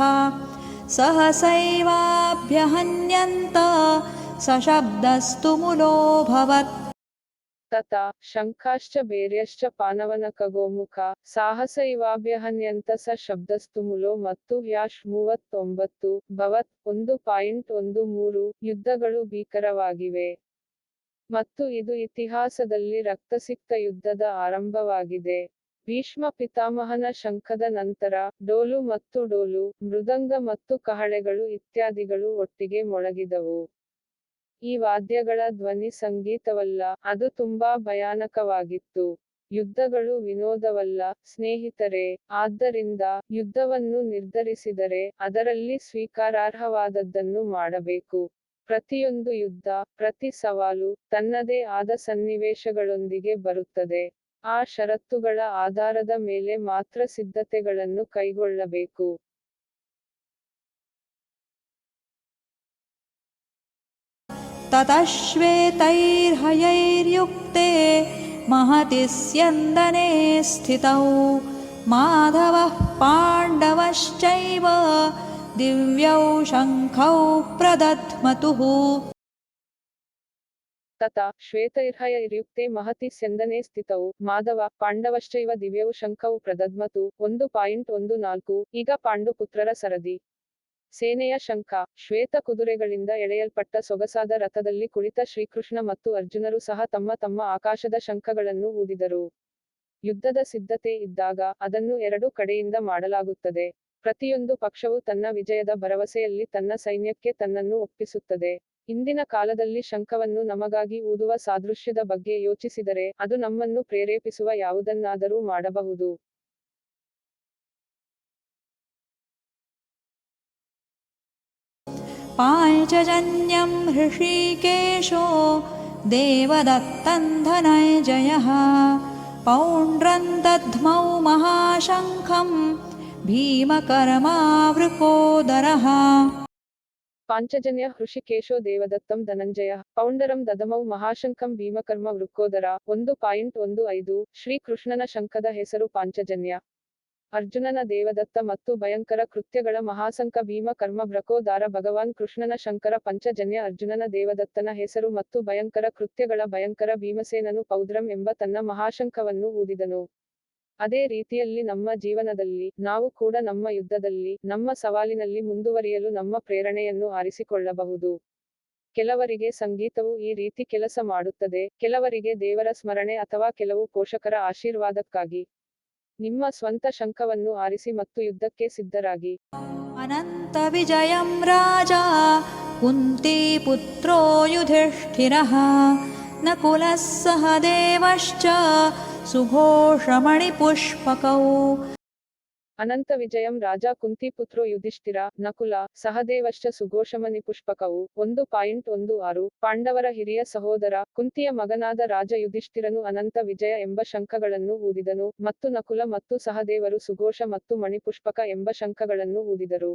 ಸಹಸೈವಾಭ್ಯಹನ್ಯಂತ ಸಶಬ್ದಸ್ತು ಮುಲೋಭವತ್. ತಥಾ ಶಂಖಾಶ್ಚ ಭೇರ್ಯಶ್ಚ ಪಾನವನಕಗೋಮುಖ ಸಾಹಸೈವಾಭ್ಯಹನ್ಯಂತ ಸ ಶಬ್ದಸ್ತುಮುಲೋ ಮತ್ತು ಹ್ಯಾಶ್ 39 ಭವತ್. 1.13 ಯುದ್ಧಗಳು ಭೀಕರವಾಗಿವೆ ಮತ್ತು ಇದು ಇತಿಹಾಸದಲ್ಲಿ ರಕ್ತಸಿಕ್ತ ಯುದ್ಧದ ಆರಂಭವಾಗಿದೆ. ಭೀಷ್ಮ ಪಿತಾಮಹನ ಶಂಖದ ನಂತರ ಡೋಲು ಮತ್ತು ಡೋಲು, ಮೃದಂಗ ಮತ್ತು ಕಹಳೆಗಳು ಇತ್ಯಾದಿಗಳು ಒಟ್ಟಿಗೆ ಮೊಳಗಿದವು. ಈ ವಾದ್ಯಗಳ ಧ್ವನಿ ಸಂಗೀತವಲ್ಲ, ಅದು ತುಂಬಾ ಭಯಾನಕವಾಗಿತ್ತು. ಯುದ್ಧಗಳು ವಿನೋದವಲ್ಲ, ಸ್ನೇಹಿತರೆ. ಆದ್ದರಿಂದ, ಯುದ್ಧವನ್ನು ನಿರ್ಧರಿಸಿದರೆ, ಅದರಲ್ಲಿ ಸ್ವೀಕಾರಾರ್ಹವಾದದ್ದನ್ನು ಮಾಡಬೇಕು. ಪ್ರತಿಯೊಂದು ಯುದ್ಧ, ಪ್ರತಿ ಸವಾಲು, ತನ್ನದೇ ಆದ ಸನ್ನಿವೇಶಗಳೊಂದಿಗೆ ಬರುತ್ತದೆ. ಆ ಷರತ್ತುಗಳ ಆಧಾರದ ಮೇಲೆ ಮಾತ್ರ ಸಿದ್ಧತೆಗಳನ್ನು ಕೈಗೊಳ್ಳಬೇಕು. ततः श्वेतैर्हयैर्युक्ते महति स्यन्दने स्थितौ माधवः पाण्डवश्चैव दिव्यौ शङ्खौ प्रदध्मतुः ತತ ಶ್ವೇತೈರ್ಹಯೈರ್ಯುಕ್ತೆ ಮಹತಿ ಸ್ಯಂದನೆ ಸ್ಥಿತವು ಮಾಧವ ಪಾಂಡವಶ್ಚೈವ ದಿವ್ಯವು ಶಂಖವು ಪ್ರದಧ್ಮತು 1.14 ಈಗ ಪಾಂಡುಪುತ್ರರ ಸರದಿ. ಸೇನೆಯ ಶಂಖ. ಶ್ವೇತ ಕುದುರೆಗಳಿಂದ ಎಳೆಯಲ್ಪಟ್ಟ ಸೊಗಸಾದ ರಥದಲ್ಲಿ ಕುಳಿತ ಶ್ರೀಕೃಷ್ಣ ಮತ್ತು ಅರ್ಜುನರು ಸಹ ತಮ್ಮ ತಮ್ಮ ಆಕಾಶದ ಶಂಖಗಳನ್ನು ಊದಿದರು. ಯುದ್ಧದ ಸಿದ್ಧತೆ ಇದ್ದಾಗ, ಅದನ್ನು ಎರಡೂ ಕಡೆಯಿಂದ ಮಾಡಲಾಗುತ್ತದೆ. ಪ್ರತಿಯೊಂದು ಪಕ್ಷವು ತನ್ನ ವಿಜಯದ ಭರವಸೆಯಲ್ಲಿ ತನ್ನ ಸೈನ್ಯಕ್ಕೆ ತನ್ನನ್ನು ಒಪ್ಪಿಸುತ್ತದೆ. ಇಂದಿನ ಕಾಲದಲ್ಲಿ ಶಂಖವನ್ನು ನಮಗಾಗಿ ಊದುವ ಸಾದೃಶ್ಯದ ಬಗ್ಗೆ ಯೋಚಿಸಿದರೆ, ಅದು ನಮ್ಮನ್ನು ಪ್ರೇರೇಪಿಸುವ ಯಾವುದನ್ನಾದರೂ ಮಾಡಬಹುದು. पाञ्चजन्यं हृषीकेशो देवदत्तं धनञ्जयः पौण्ड्रं दध्मौ महाशङ्खं भीमकर्मावृकोदरः ಪಾಂಚಜನ್ಯ ಹೃಷಿಕೇಶೋ ದೇವದತ್ತಂ ಧನಂಜಯ ಪೌಂಡರಂ ದದಮೌ ಮಹಾಶಂಖಂ ಭೀಮಕರ್ಮ ವೃಕ್ಕೋದರ 1.15 ಶ್ರೀಕೃಷ್ಣನ ಶಂಖದ ಹೆಸರು ಪಾಂಚಜನ್ಯ. ಅರ್ಜುನನ ದೇವದತ್ತ ಮತ್ತು ಭಯಂಕರ ಕೃತ್ಯಗಳ ಮಹಾಸಂಖ ಭೀಮ ಕರ್ಮ ವೃಕೋದಾರ ಭಗವಾನ್ ಕೃಷ್ಣನ ಶಂಕರ ಪಂಚಜನ್ಯ ಅರ್ಜುನನ ದೇವದತ್ತನ ಹೆಸರು ಮತ್ತು ಭಯಂಕರ ಕೃತ್ಯಗಳ ಭಯಂಕರ ಭೀಮಸೇನನು ಪೌದ್ರಂ ಎಂಬ ತನ್ನ ಮಹಾಶಂಖವನ್ನು ಊದಿದನು. ಅದೇ ರೀತಿಯಲ್ಲಿ ನಮ್ಮ ಜೀವನದಲ್ಲಿ, ನಾವು ಕೂಡ ನಮ್ಮ ಯುದ್ಧದಲ್ಲಿ, ನಮ್ಮ ಸವಾಲಿನಲ್ಲಿ ಮುಂದುವರಿಯಲು ನಮ್ಮ ಪ್ರೇರಣೆಯನ್ನು ಆರಿಸಿಕೊಳ್ಳಬಹುದು. ಕೆಲವರಿಗೆ ಸಂಗೀತವು ಈ ರೀತಿ ಕೆಲಸ ಮಾಡುತ್ತದೆ, ಕೆಲವರಿಗೆ ದೇವರ ಸ್ಮರಣೆ ಅಥವಾ ಕೆಲವು ಪೋಷಕರ ಆಶೀರ್ವಾದಕ್ಕಾಗಿ. ನಿಮ್ಮ ಸ್ವಂತ ಶಂಖವನ್ನು ಆರಿಸಿ ಮತ್ತು ಯುದ್ಧಕ್ಕೆ ಸಿದ್ಧರಾಗಿ. अनन्तविजयं राजा कुन्तीपुत्रो युधिष्ठिरः नकुलः सह देवश्च सुघोषमणिपुष्पकौ ಅನಂತ ವಿಜಯಂ ರಾಜ ಕುಂತಿಪುತ್ರೋ ಯುಧಿಷ್ಠಿರ, ನಕುಲ, ಸಹದೇವಶ್ಚ ಸುಘೋಷಮಣಿ ಪುಷ್ಪಕವು 1.16 ಪಾಂಡವರ ಹಿರಿಯ ಸಹೋದರ, ಕುಂತಿಯ ಮಗನಾದ ರಾಜ ಯುಧಿಷ್ಠಿರನು ಅನಂತ ವಿಜಯ ಎಂಬ ಶಂಖಗಳನ್ನು ಊದಿದನು, ಮತ್ತು ನಕುಲ ಮತ್ತು ಸಹದೇವರು ಸುಘೋಷ ಮತ್ತು ಮಣಿಪುಷ್ಪಕ ಎಂಬ ಶಂಖಗಳನ್ನು ಊದಿದರು.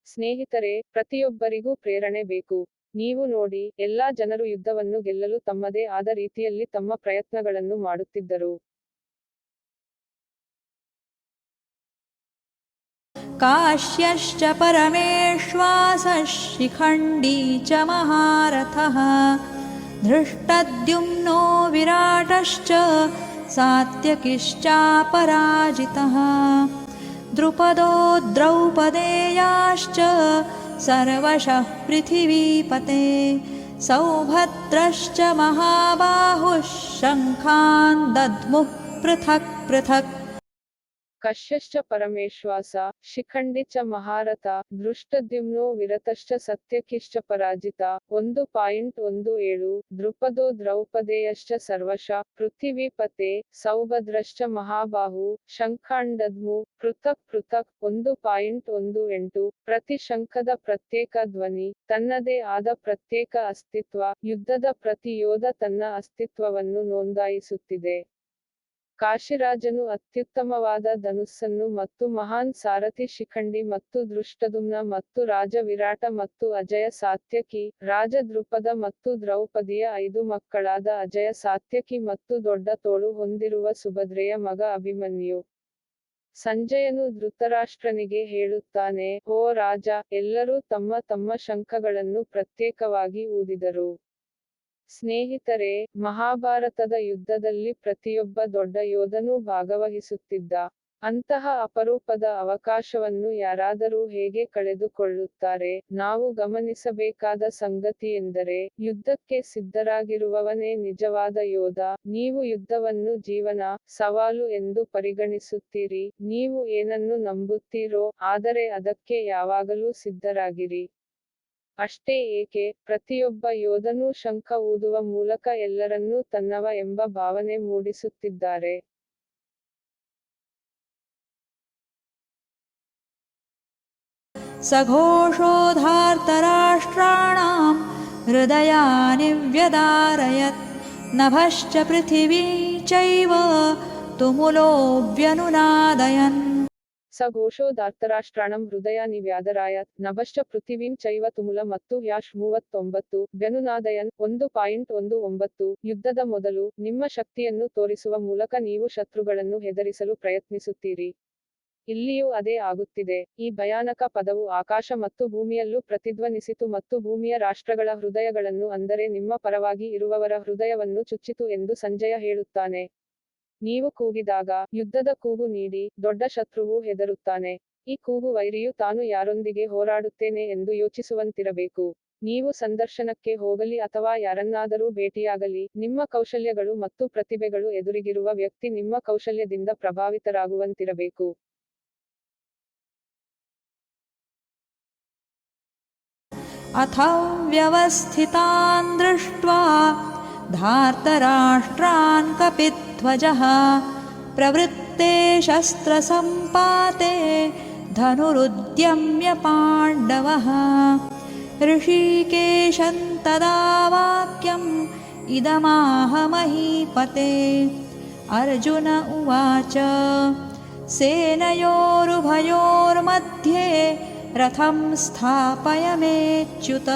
ಸ್ನೇಹಿತರೆ, ಪ್ರತಿಯೊಬ್ಬರಿಗೂ ಪ್ರೇರಣೆ ಬೇಕು. ನೀವು ನೋಡಿ, ಎಲ್ಲಾ ಜನರು ಯುದ್ಧವನ್ನು ಗೆಲ್ಲಲು ತಮ್ಮದೇ ಆದ ರೀತಿಯಲ್ಲಿ ತಮ್ಮ ಪ್ರಯತ್ನಗಳನ್ನು ಮಾಡುತ್ತಿದ್ದರು. काश्यश्च परमेश्वासः शिखण्डी च महारथः धृष्टद्युम्नो विराटश्च सात्यकिश्चापराजितः द्रुपदो द्रौपदेयाश्च सर्वशः पृथिवीपते सौभद्रश्च महाबाहुः शङ्खान् दद्मुः पृथक् पृथक् ಕಶ್ಯಶ್ಚ ಪರಮೇಶ್ವಾಸ, ಶಿಖಂಡಿ ಚ ಮಹಾರಥ, ದೃಷ್ಟದ್ಯುಮ್ನೋ ವಿರತಶ್ಚ ಸತ್ಯಕಿಶ್ಚ ಪರಾಜಿತ 1.17 ದೃಪದೋ ದ್ರೌಪದೇಯಶ್ಚ ಸರ್ವಶಃ ಪೃಥಿವೀಪತೆ ಸೌಭದ್ರಶ್ಚ ಮಹಾಬಾಹು ಶಂಖಾಂಡದ್ಮು ಪೃಥಕ್ ಪೃಥಕ್ 1.18 ಪ್ರತಿ ಶಂಖದ ಪ್ರತ್ಯೇಕ ಧ್ವನಿ, ತನ್ನದೇ ಆದ ಪ್ರತ್ಯೇಕ ಅಸ್ತಿತ್ವ, ಯುದ್ಧದ ಪ್ರತಿ ಯೋಧ ತನ್ನ ಅಸ್ತಿತ್ವವನ್ನು ನೋಂದಾಯಿಸುತ್ತಿದೆ. ಕಾಶಿರಾಜನು ಅತ್ಯುತ್ತಮವಾದ ಧನುಸ್ಸನ್ನು ಮತ್ತು ಮಹಾನ್ ಸಾರಥಿ ಶಿಖಂಡಿ ಮತ್ತು ದೃಷ್ಟದುಮ್ನ ಮತ್ತು ರಾಜ ವಿರಾಟ ಮತ್ತು ಅಜಯ ಸಾತ್ಯಕಿ, ರಾಜ ದೃಪದ ಮತ್ತು ದ್ರೌಪದಿಯ 5 ಮಕ್ಕಳಾದ ಅಜಯ ಸಾತ್ಯಕಿ ಮತ್ತು ದೊಡ್ಡ ತೋಳು ಹೊಂದಿರುವ ಸುಭದ್ರೆಯ ಮಗ ಅಭಿಮನ್ಯು. ಸಂಜಯನು ಧೃತರಾಷ್ಟ್ರನಿಗೆ ಹೇಳುತ್ತಾನೆ, ಓ ರಾಜ, ಎಲ್ಲರೂ ತಮ್ಮ ತಮ್ಮ ಶಂಖಗಳನ್ನು ಪ್ರತ್ಯೇಕವಾಗಿ ಊದಿದರು. ಸ್ನೇಹಿತರೆ, ಮಹಾಭಾರತದ ಯುದ್ಧದಲ್ಲಿ ಪ್ರತಿಯೊಬ್ಬ ದೊಡ್ಡ ಯೋಧನೂ ಭಾಗವಹಿಸುತ್ತಿದ್ದ. ಅಂತಹ ಅಪರೂಪದ ಅವಕಾಶವನ್ನು ಯಾರಾದರೂ ಹೇಗೆ ಕಳೆದುಕೊಳ್ಳುತ್ತಾರೆ? ನಾವು ಗಮನಿಸಬೇಕಾದ ಸಂಗತಿಯೆಂದರೆ, ಯುದ್ಧಕ್ಕೆ ಸಿದ್ಧರಾಗಿರುವವನೇ ನಿಜವಾದ ಯೋಧ. ನೀವು ಯುದ್ಧವನ್ನು ಜೀವನ, ಸವಾಲು ಎಂದು ಪರಿಗಣಿಸುತ್ತೀರಿ. ನೀವು ಏನನ್ನು ನಂಬುತ್ತೀರೋ, ಆದರೆ ಅದಕ್ಕೆ ಯಾವಾಗಲೂ ಸಿದ್ಧರಾಗಿರಿ. ಅಷ್ಟೇ ಏಕೆ, ಪ್ರತಿಯೊಬ್ಬ ಯೋಧನೂ ಶಂಖ ಊದುವ ಮೂಲಕ ಎಲ್ಲರನ್ನೂ ತನ್ನವ ಎಂಬ ಭಾವನೆ ಮೂಡಿಸುತ್ತಿದ್ದಾರೆ. सघोषोधार्तराष्ट्राणां हृदयानि व्यदारयत् नभश्च पृथिवी चैव तुमुलोऽव्यनुनादयन् ಸಘೋಷೋದಾರ್ತರಾಷ್ಟ್ರಾಣಂ ಹೃದಯಾನಿ ವ್ಯಾದರಾಯತ್ ನಭಶ್ಚ ಪೃಥಿವೀಂ ಚೈವ ತುಮುಲ ಮತ್ತು ಯಾಶ್ 39 ವ್ಯನುನಾದಯನ್ 1.19 ಯುದ್ಧದ ಮೊದಲು, ನಿಮ್ಮ ಶಕ್ತಿಯನ್ನು ತೋರಿಸುವ ಮೂಲಕ ನೀವು ಶತ್ರುಗಳನ್ನು ಹೆದರಿಸಲು ಪ್ರಯತ್ನಿಸುತ್ತೀರಿ. ಇಲ್ಲಿಯೂ ಅದೇ ಆಗುತ್ತಿದೆ. ಈ ಭಯಾನಕ ಪದವು ಆಕಾಶ ಮತ್ತು ಭೂಮಿಯಲ್ಲೂ ಪ್ರತಿಧ್ವನಿಸಿತು ಮತ್ತು ಭೂಮಿಯ ರಾಷ್ಟ್ರಗಳ ಹೃದಯಗಳನ್ನು, ಅಂದರೆ ನಿಮ್ಮ ಪರವಾಗಿ ಇರುವವರ ಹೃದಯವನ್ನು ಚುಚ್ಚಿತು ಎಂದು ಸಂಜಯ ಹೇಳುತ್ತಾನೆ. ನೀವು ಕೂಗಿದಾಗ, ಯುದ್ಧದ ಕೂಗು ನೀಡಿ, ದೊಡ್ಡ ಶತ್ರುವು ಹೆದರುತ್ತಾನೆ. ಈ ಕೂಗು ವೈರಿಯು ತಾನು ಯಾರೊಂದಿಗೆ ಹೋರಾಡುತ್ತೇನೆ ಎಂದು ಯೋಚಿಸುವಂತಿರಬೇಕು. ನೀವು ಸಂದರ್ಶನಕ್ಕೆ ಹೋಗಲಿ ಅಥವಾ ಯಾರನ್ನಾದರೂ ಭೇಟಿಯಾಗಲಿ, ನಿಮ್ಮ ಕೌಶಲ್ಯಗಳು ಮತ್ತು ಪ್ರತಿಭೆಗಳು ಎದುರಿಗಿರುವ ವ್ಯಕ್ತಿ ನಿಮ್ಮ ಕೌಶಲ್ಯದಿಂದ ಪ್ರಭಾವಿತರಾಗುವಂತಿರಬೇಕು. अथ व्यवस्थितान् दृष्ट्वा धार्तराष्ट्रान् कपिध्वजः प्रवृत्ते शस्त्रसम्पाते धनुरुद्यम्य पाण्डवः ऋषिकेशं तदा वाक्यम् इदमाह महीपते अर्जुन उवाच सेनयोरुभयोर्मध्ये रथं स्थापयमेच्युत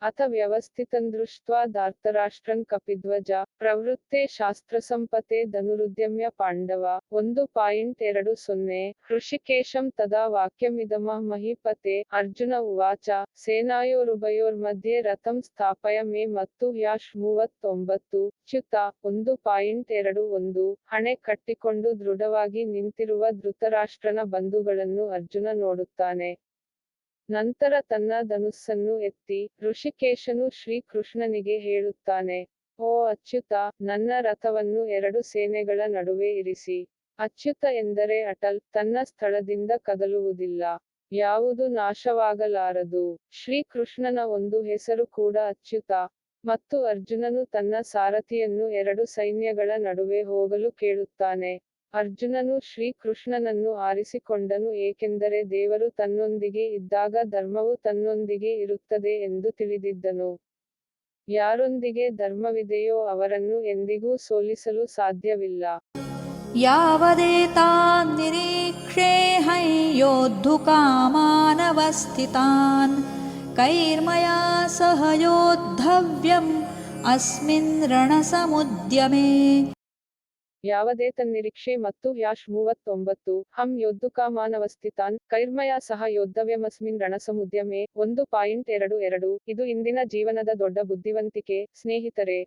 ಅಥ ವ್ಯವಸ್ಥಿತನ್ ದೃಷ್ಟ್ವಾ ಧಾರ್ತರಾಷ್ಟ್ರನ್ ಕಪಿಧ್ವಜ ಪ್ರವೃತ್ತೆ ಶಾಸ್ತ್ರಸಂಪತೆ ಧನುರುದ್ಯಮ್ಯ ಪಾಂಡವ 1.20 ಹೃಷಿಕೇಶಂ ತದಾ ವಾಕ್ಯಮಿದಮಃ ಮಹೀಪತೆ ಅರ್ಜುನ ಉವಾಚ ಸೇನಾಯೋರುಭಯೋರ್ಮಧ್ಯೆ ರಥಂ ಸ್ಥಾಪಯ ಮೇ ಮತ್ತು ಯಾಶ್ 39 ಚ್ಯುತ 1.21 ಹಣೆ ಕಟ್ಟಿಕೊಂಡು ದೃಢವಾಗಿ ನಿಂತಿರುವ ಧೃತರಾಷ್ಟ್ರನ ಬಂಧುಗಳನ್ನು ಅರ್ಜುನ ನೋಡುತ್ತಾನೆ. ನಂತರ ತನ್ನ ಧನುಸ್ಸನ್ನು ಎತ್ತಿ, ಋಷಿಕೇಶನು ಶ್ರೀ ಕೃಷ್ಣನಿಗೆ ಹೇಳುತ್ತಾನೆ, ಓ ಅಚ್ಯುತ, ನನ್ನ ರಥವನ್ನು ಎರಡು ಸೇನೆಗಳ ನಡುವೆ ಇರಿಸಿ. ಅಚ್ಯುತ ಎಂದರೆ ಅಟಲ್, ತನ್ನ ಸ್ಥಳದಿಂದ ಕದಲುವುದಿಲ್ಲ. ಯಾವುದು ನಾಶವಾಗಲಾರದು. ಶ್ರೀ ಕೃಷ್ಣನ ಒಂದು ಹೆಸರು ಕೂಡ ಅಚ್ಯುತ. ಮತ್ತು ಅರ್ಜುನನು ತನ್ನ ಸಾರಥಿಯನ್ನು ಎರಡು ಸೈನ್ಯಗಳ ನಡುವೆ ಹೋಗಲು ಕೇಳುತ್ತಾನೆ. ಅರ್ಜುನನು ಶ್ರೀ ಕೃಷ್ಣನನ್ನು ಆರಿಸಿಕೊಂಡನು ಏಕೆಂದರೆ ದೇವರು ತನ್ನೊಂದಿಗೆ ಇದ್ದಾಗ ಧರ್ಮವು ತನ್ನೊಂದಿಗೆ ಇರುತ್ತದೆ ಎಂದು ತಿಳಿದಿದ್ದನು. ಯಾರೊಂದಿಗೆ ಧರ್ಮವಿದೆಯೋ ಅವರನ್ನು ಎಂದಿಗೂ ಸೋಲಿಸಲು ಸಾಧ್ಯವಿಲ್ಲ. यावदेतान् निरीक्षेऽहं योद्धुकामानवस्थितान् कैर्मया सह योद्धव्यम् अस्मिन् रणसमुद्यमे ಯಾವುದೇ ತನ್ನಿರೀಕ್ಷೆ ಮತ್ತು ಯಾಶ್ 39 ಹಂ ಯೋದ್ಧುಕಾಮಾನವಸ್ಥಿತಾನ್ ಕೈರ್ಮಯ ಸಹ ಯೋದ್ಧವ್ಯಮಸ್ಮಿನ್ ರಣಸಮುದ್ಯಮೆ 1.22 ಇದು ಇಂದಿನ ಜೀವನದ ದೊಡ್ಡ ಬುದ್ಧಿವಂತಿಕೆ. ಸ್ನೇಹಿತರೆ,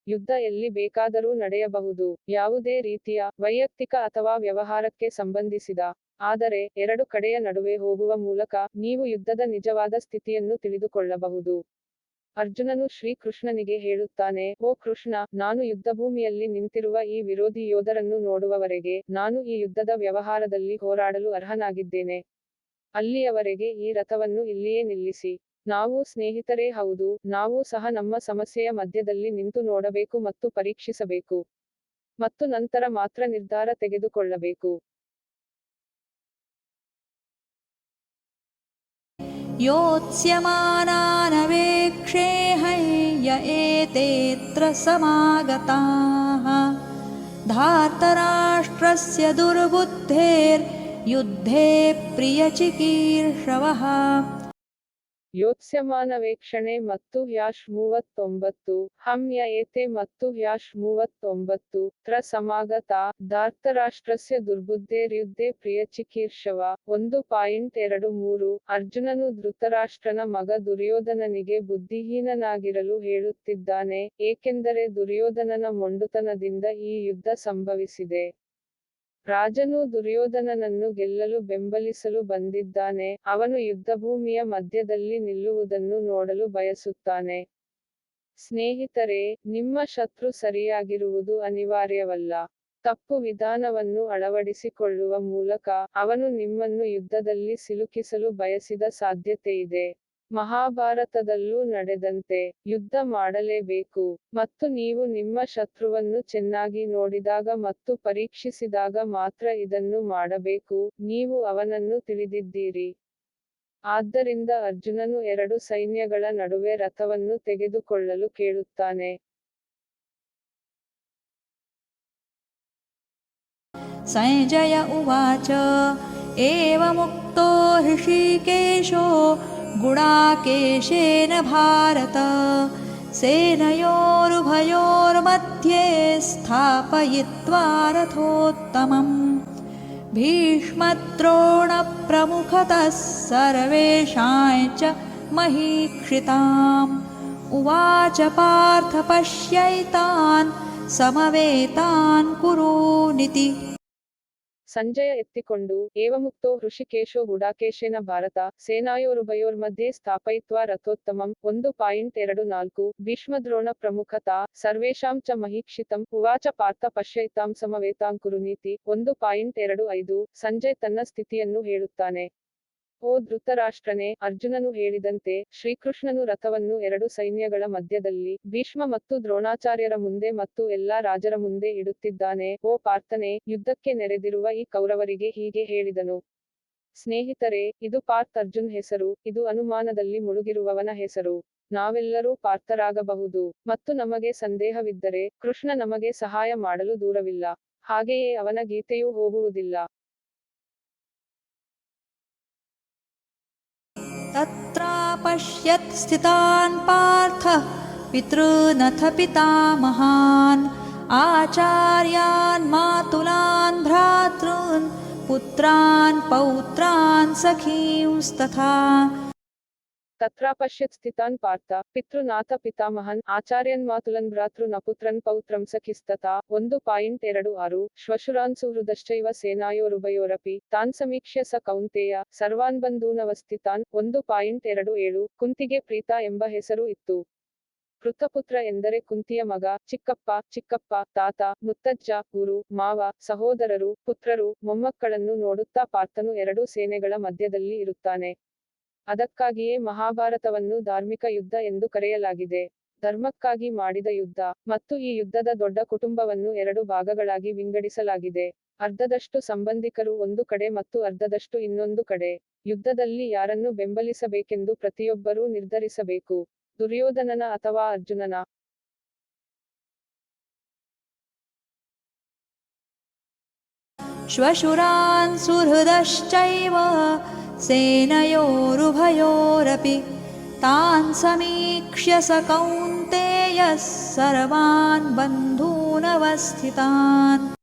ಯುದ್ಧ ಎಲ್ಲಿ ಬೇಕಾದರೂ ನಡೆಯಬಹುದು, ಯಾವುದೇ ರೀತಿಯ, ವೈಯಕ್ತಿಕ ಅಥವಾ ವ್ಯವಹಾರಕ್ಕೆ ಸಂಬಂಧಿಸಿದ. ಆದರೆ, ಎರಡು ಕಡೆಯ ನಡುವೆ ಹೋಗುವ ಮೂಲಕ, ನೀವು ಯುದ್ಧದ ನಿಜವಾದ ಸ್ಥಿತಿಯನ್ನು ತಿಳಿದುಕೊಳ್ಳಬಹುದು. ಅರ್ಜುನನು ಶ್ರೀ ಕೃಷ್ಣನಿಗೆ ಹೇಳುತ್ತಾನೆ, ಓ ಕೃಷ್ಣ, ನಾನು ಯುದ್ಧಭೂಮಿಯಲ್ಲಿ ನಿಂತಿರುವ ಈ ವಿರೋಧಿ ಯೋಧರನ್ನು ನೋಡುವವರೆಗೆ, ನಾನು ಈ ಯುದ್ಧದ ವ್ಯವಹಾರದಲ್ಲಿ ಹೋರಾಡಲು ಅರ್ಹನಾಗಿದ್ದೇನೆ. ಅಲ್ಲಿಯವರೆಗೆ ಈ ರಥವನ್ನು ಇಲ್ಲಿಯೇ ನಿಲ್ಲಿಸಿ. ನಾವು ಸ್ನೇಹಿತರೇ ಹೌದು, ನಾವು ಸಹ ನಮ್ಮ ಸಮಸ್ಯೆಯ ಮಧ್ಯದಲ್ಲಿ ನಿಂತು ನೋಡಬೇಕು ಮತ್ತು ಪರೀಕ್ಷಿಸಬೇಕು. ಮತ್ತು ನಂತರ ಮಾತ್ರ ನಿರ್ಧಾರ ತೆಗೆದುಕೊಳ್ಳಬೇಕು. योत्स्यमानानवेक्षेऽहं य एतेऽत्र समागताः धार्तराष्ट्रस्य दुर्बुद्धेर्युद्धे प्रियचिकीर्षवः ಯೋತ್ಸ್ಯಮಾನವೇಕ್ಷಣೆ ಮತ್ತು ಯಾಶ್ 39 ಹಂ ಯ ಏತೆ ಮತ್ತು ಯಾಶ್ 39 ತ್ರ ಸಮಾಗತ ಧಾರ್ತರಾಷ್ಟ್ರಸ್ಯ ದುರ್ಬುದ್ಧೇರ್ಯುದ್ಧೇ ಪ್ರಿಯಚಿಕೀರ್ಷವ 1.23 ಅರ್ಜುನನು ಧೃತರಾಷ್ಟ್ರನ ಮಗ ದುರ್ಯೋಧನನಿಗೆ ಬುದ್ಧಿಹೀನನಾಗಿರಲು ಹೇಳುತ್ತಿದ್ದಾನೆ, ಏಕೆಂದರೆ ದುರ್ಯೋಧನನ ಮೊಂಡುತನದಿಂದ ಈ ಯುದ್ಧ ಸಂಭವಿಸಿದೆ. ರಾಜನು ದುರ್ಯೋಧನನನ್ನು ಗೆಲ್ಲಲು ಬೆಂಬಲಿಸಲು ಬಂದಿದ್ದಾನೆ, ಅವನು ಯುದ್ಧಭೂಮಿಯ ಮಧ್ಯದಲ್ಲಿ ನಿಲ್ಲುವುದನ್ನು ನೋಡಲು ಬಯಸುತ್ತಾನೆ. ಸ್ನೇಹಿತರೆ, ನಿಮ್ಮ ಶತ್ರು ಸರಿಯಾಗಿರುವುದು ಅನಿವಾರ್ಯವಲ್ಲ. ತಪ್ಪು ವಿಧಾನವನ್ನು ಅಳವಡಿಸಿಕೊಳ್ಳುವ ಮೂಲಕ ಅವನು ನಿಮ್ಮನ್ನು ಯುದ್ಧದಲ್ಲಿ ಸಿಲುಕಿಸಲು ಬಯಸಿದ ಸಾಧ್ಯತೆಯಿದೆ. ಮಹಾಭಾರತದಲ್ಲೂ ನಡೆದಂತೆ, ಯುದ್ಧ ಮಾಡಲೇಬೇಕು, ಮತ್ತು ನೀವು ನಿಮ್ಮ ಶತ್ರುವನ್ನು ಚೆನ್ನಾಗಿ ನೋಡಿದಾಗ ಮತ್ತು ಪರೀಕ್ಷಿಸಿದಾಗ ಮಾತ್ರ ಇದನ್ನು ಮಾಡಬೇಕು, ನೀವು ಅವನನ್ನು ತಿಳಿದಿದ್ದೀರಿ. ಆದ್ದರಿಂದ ಅರ್ಜುನನು ಎರಡು ಸೈನ್ಯಗಳ ನಡುವೆ ರಥವನ್ನು ತೆಗೆದುಕೊಳ್ಳಲು ಕೇಳುತ್ತಾನೆ. ಸಂಜಯ ಉವಾಚ ಏವಮುಕ್ತೋ ಹೃಷೀಕೇಶೋ ಗುಡಾಕೇಶೇನ ಭಾರತ ಸೇನಯೋರುಭಯೋರ್मध्ये ಸ್ಥಾಪಯಿತ್ವಾ ರಥೋತ್ತಮಂ ಭೀಷ್ಮದ್ರೋಣಪ್ರಮುಖತಃ ಸರ್ವೇಷಾಂ ಚ ಮಹೀಕ್ಷಿತಾಂ ಉವಾಚ ಪಾರ್ಥ ಪಶ್ಯೈತಾನ್ ಸಮವೇತಾನ್ ಕುರೂನಿತಿ. ಸಂಜಯ ಎತ್ತಿಕೊಂಡು, ಏವಮುಕ್ತೋ ಹೃಷಿಕೇಶೋ ಗುಡಾಕೇಶೇನ ಭಾರತ ಸೇನಾಯೋರುಭಯೋರ್मध्ये ಸ್ಥಾಪಯಿತ್ವಾ ರಥೋತ್ತಮಂ 1.24 ಭೀಷ್ಮದ್ರೋಣ ಪ್ರಮುಖತಾ ಸರ್ವೇಷಾಂ ಚ ಮಹೀಕ್ಷಿತಂ ಉವಾಚ ಪಾರ್ಥ ಪಶ್ಯೈತಾಂ ಸಮವೇತಾಂ ಕುರುನೀತಿ 1.25 ಸಂಜಯ್ ತನ್ನ ಸ್ಥಿತಿಯನ್ನು ಹೇಳುತ್ತಾನೆ. ಓ ಧೃತರಾಷ್ಟ್ರನೇ, ಅರ್ಜುನನು ಹೇಳಿದಂತೆ, ಶ್ರೀಕೃಷ್ಣನು ರಥವನ್ನು ಎರಡು ಸೈನ್ಯಗಳ ಮಧ್ಯದಲ್ಲಿ, ಭೀಷ್ಮ ಮತ್ತು ದ್ರೋಣಾಚಾರ್ಯರ ಮುಂದೆ ಮತ್ತು ಎಲ್ಲಾ ರಾಜರ ಮುಂದೆ ಇಡುತ್ತಿದ್ದಾನೆ. ಓ ಪಾರ್ಥನೇ, ಯುದ್ಧಕ್ಕೆ ನೆರೆದಿರುವ ಈ ಕೌರವರಿಗೆ ಹೀಗೆ ಹೇಳಿದನು. ಸ್ನೇಹಿತರೆ, ಇದು ಪಾರ್ಥ್ ಅರ್ಜುನ್ ಹೆಸರು, ಇದು ಅನುಮಾನದಲ್ಲಿ ಮುಳುಗಿರುವವನ ಹೆಸರು. ನಾವೆಲ್ಲರೂ ಪಾರ್ಥರಾಗಬಹುದು, ಮತ್ತು ನಮಗೆ ಸಂದೇಹವಿದ್ದರೆ, ಕೃಷ್ಣ ನಮಗೆ ಸಹಾಯ ಮಾಡಲು ದೂರವಿಲ್ಲ. ಹಾಗೆಯೇ ಅವನ ಗೀತೆಯೂ ಹೋಗುವುದಿಲ್ಲ. ತತ್ರಾಪಶ್ಯತ್ ಸ್ಥಿತಾನ್ ಪಾರ್ಥಃ ಪಿತॄನಥ ಪಿತಾಮಹಾನ್ ಆಚಾರ್ಯಾನ್ ಮಾತುಲಾನ್ ಭ್ರಾತॄನ್ ಪುತ್ರಾನ್ ಪೌತ್ರಾನ್ ಸಖೀಂಸ್ತಥಾ. ತತ್ರಾಪಶ್ಯತ್ ಸ್ಥಿತಾನ್ ಪಾರ್ಥ ಪಿತೃನಾಥ ಪಿತಾಮಹನ್ ಆಚಾರ್ಯನ್ ಮಾತುಲನ್ ಭ್ರಾತೃನ್ ಅಪುತ್ರನ್ ಪೌತ್ರಂ ಸಖಿಸ್ತಥಾ 1.26 ಶ್ವಶುರಾನ್ ಸುಹೃದಶ್ಚೈವ ಸೇನಾಯೋರುಭಯೋರಪಿ ತಾನ್ ಸಮೀಕ್ಷ್ಯ ಸ ಕೌಂತೇಯ ಸರ್ವಾನ್ ಬಂಧೂನವಸ್ಥಿತಾನ್ 1.27 ಕುಂತಿಗೆ ಪ್ರೀತ ಎಂಬ ಹೆಸರು ಇತ್ತು. ಪೃತಪುತ್ರ ಎಂದರೆ ಕುಂತಿಯ ಮಗ, ಚಿಕ್ಕಪ್ಪ, ಚಿಕ್ಕಪ್ಪ, ತಾತ, ಮುತ್ತಜ್ಜ, ಗುರು, ಮಾವ, ಸಹೋದರರು, ಪುತ್ರರು, ಮೊಮ್ಮಕ್ಕಳನ್ನು ನೋಡುತ್ತಾ ಪಾರ್ಥನು ಎರಡೂ ಸೇನೆಗಳ ಮಧ್ಯದಲ್ಲಿ ಇರುತ್ತಾನೆ. ಅದಕ್ಕಾಗಿಯೇ ಮಹಾಭಾರತವನ್ನು ಧಾರ್ಮಿಕ ಯುದ್ಧ ಎಂದು ಕರೆಯಲಾಗಿದೆ. ಧರ್ಮಕ್ಕಾಗಿ ಮಾಡಿದ ಯುದ್ಧ. ಮತ್ತು ಈ ಯುದ್ಧದ ದೊಡ್ಡ ಕುಟುಂಬವನ್ನು ಎರಡು ಭಾಗಗಳಾಗಿ ವಿಂಗಡಿಸಲಾಗಿದೆ. ಅರ್ಧದಷ್ಟು ಸಂಬಂಧಿಕರು ಒಂದು ಕಡೆ ಮತ್ತು ಅರ್ಧದಷ್ಟು ಇನ್ನೊಂದು ಕಡೆ. ಯುದ್ಧದಲ್ಲಿ ಯಾರನ್ನು ಬೆಂಬಲಿಸಬೇಕೆಂದು ಪ್ರತಿಯೊಬ್ಬರೂ ನಿರ್ಧರಿಸಬೇಕು. ದುರ್ಯೋಧನನ ಅಥವಾ ಅರ್ಜುನನ. ಶ್ವಶುರಾನ್ ಸುಹೃದಶ್ಚೈವ ಸೇನಯೋರುಭಯೋರಪಿ ತಾನ್ ಸಮೀಕ್ಷ್ಯ ಸ ಕೌಂತೇಯಃ ಸರ್ವಾನ್ ಬಂಧೂನವಸ್ಥಿತಾನ್.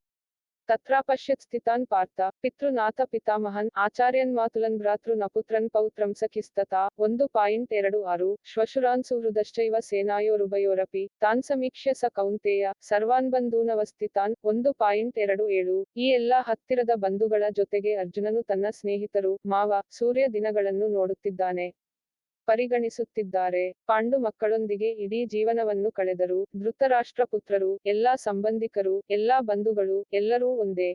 ತತ್ರಾಪಶ್ಯತ್ ಸ್ಥಿತಾನ್ ಪಾರ್ಥ ಪಿತೃನಾಥ ಪಿತಾಮಹನ್ ಆಚಾರ್ಯನ್ ಮಾತುಲನ್ ಭ್ರಾತೃನ್ ಅಪುತ್ರನ್ ಪೌತ್ರಂ ಸಖಿಸ್ತಥಾ 1.26 ಶ್ವಶುರಾನ್ ಸುಹೃದಶ್ಚೈವ ಸೇನಾಯೋರುಭಯೋರಪಿ ತಾನ್ ಸಮೀಕ್ಷ್ಯ ಸ ಕೌಂತೇಯ ಸರ್ವಾನ್ ಬಂಧೂನವಸ್ಥಿತಾನ್ 1.27 ಈ ಎಲ್ಲಾ ಹತ್ತಿರದ ಬಂಧುಗಳ ಜೊತೆಗೆ ಅರ್ಜುನನು ತನ್ನ ಸ್ನೇಹಿತರು, ಮಾವ, ಸೂರ್ಯ ದಿನಗಳನ್ನು ನೋಡುತ್ತಿದ್ದಾನೆ. ಪರಿಗಣಿಸುತ್ತಿದ್ದಾರೆ. ಪಾಂಡು ಮಕ್ಕಳೊಂದಿಗೆ ಇಡೀ ಜೀವನವನ್ನು ಕಳೆದರು. ಧೃತರಾಷ್ಟ್ರ ಪುತ್ರರು, ಎಲ್ಲಾ ಸಂಬಂಧಿಕರು, ಎಲ್ಲಾ ಬಂಧುಗಳು, ಎಲ್ಲರೂ ಒಂದೇ.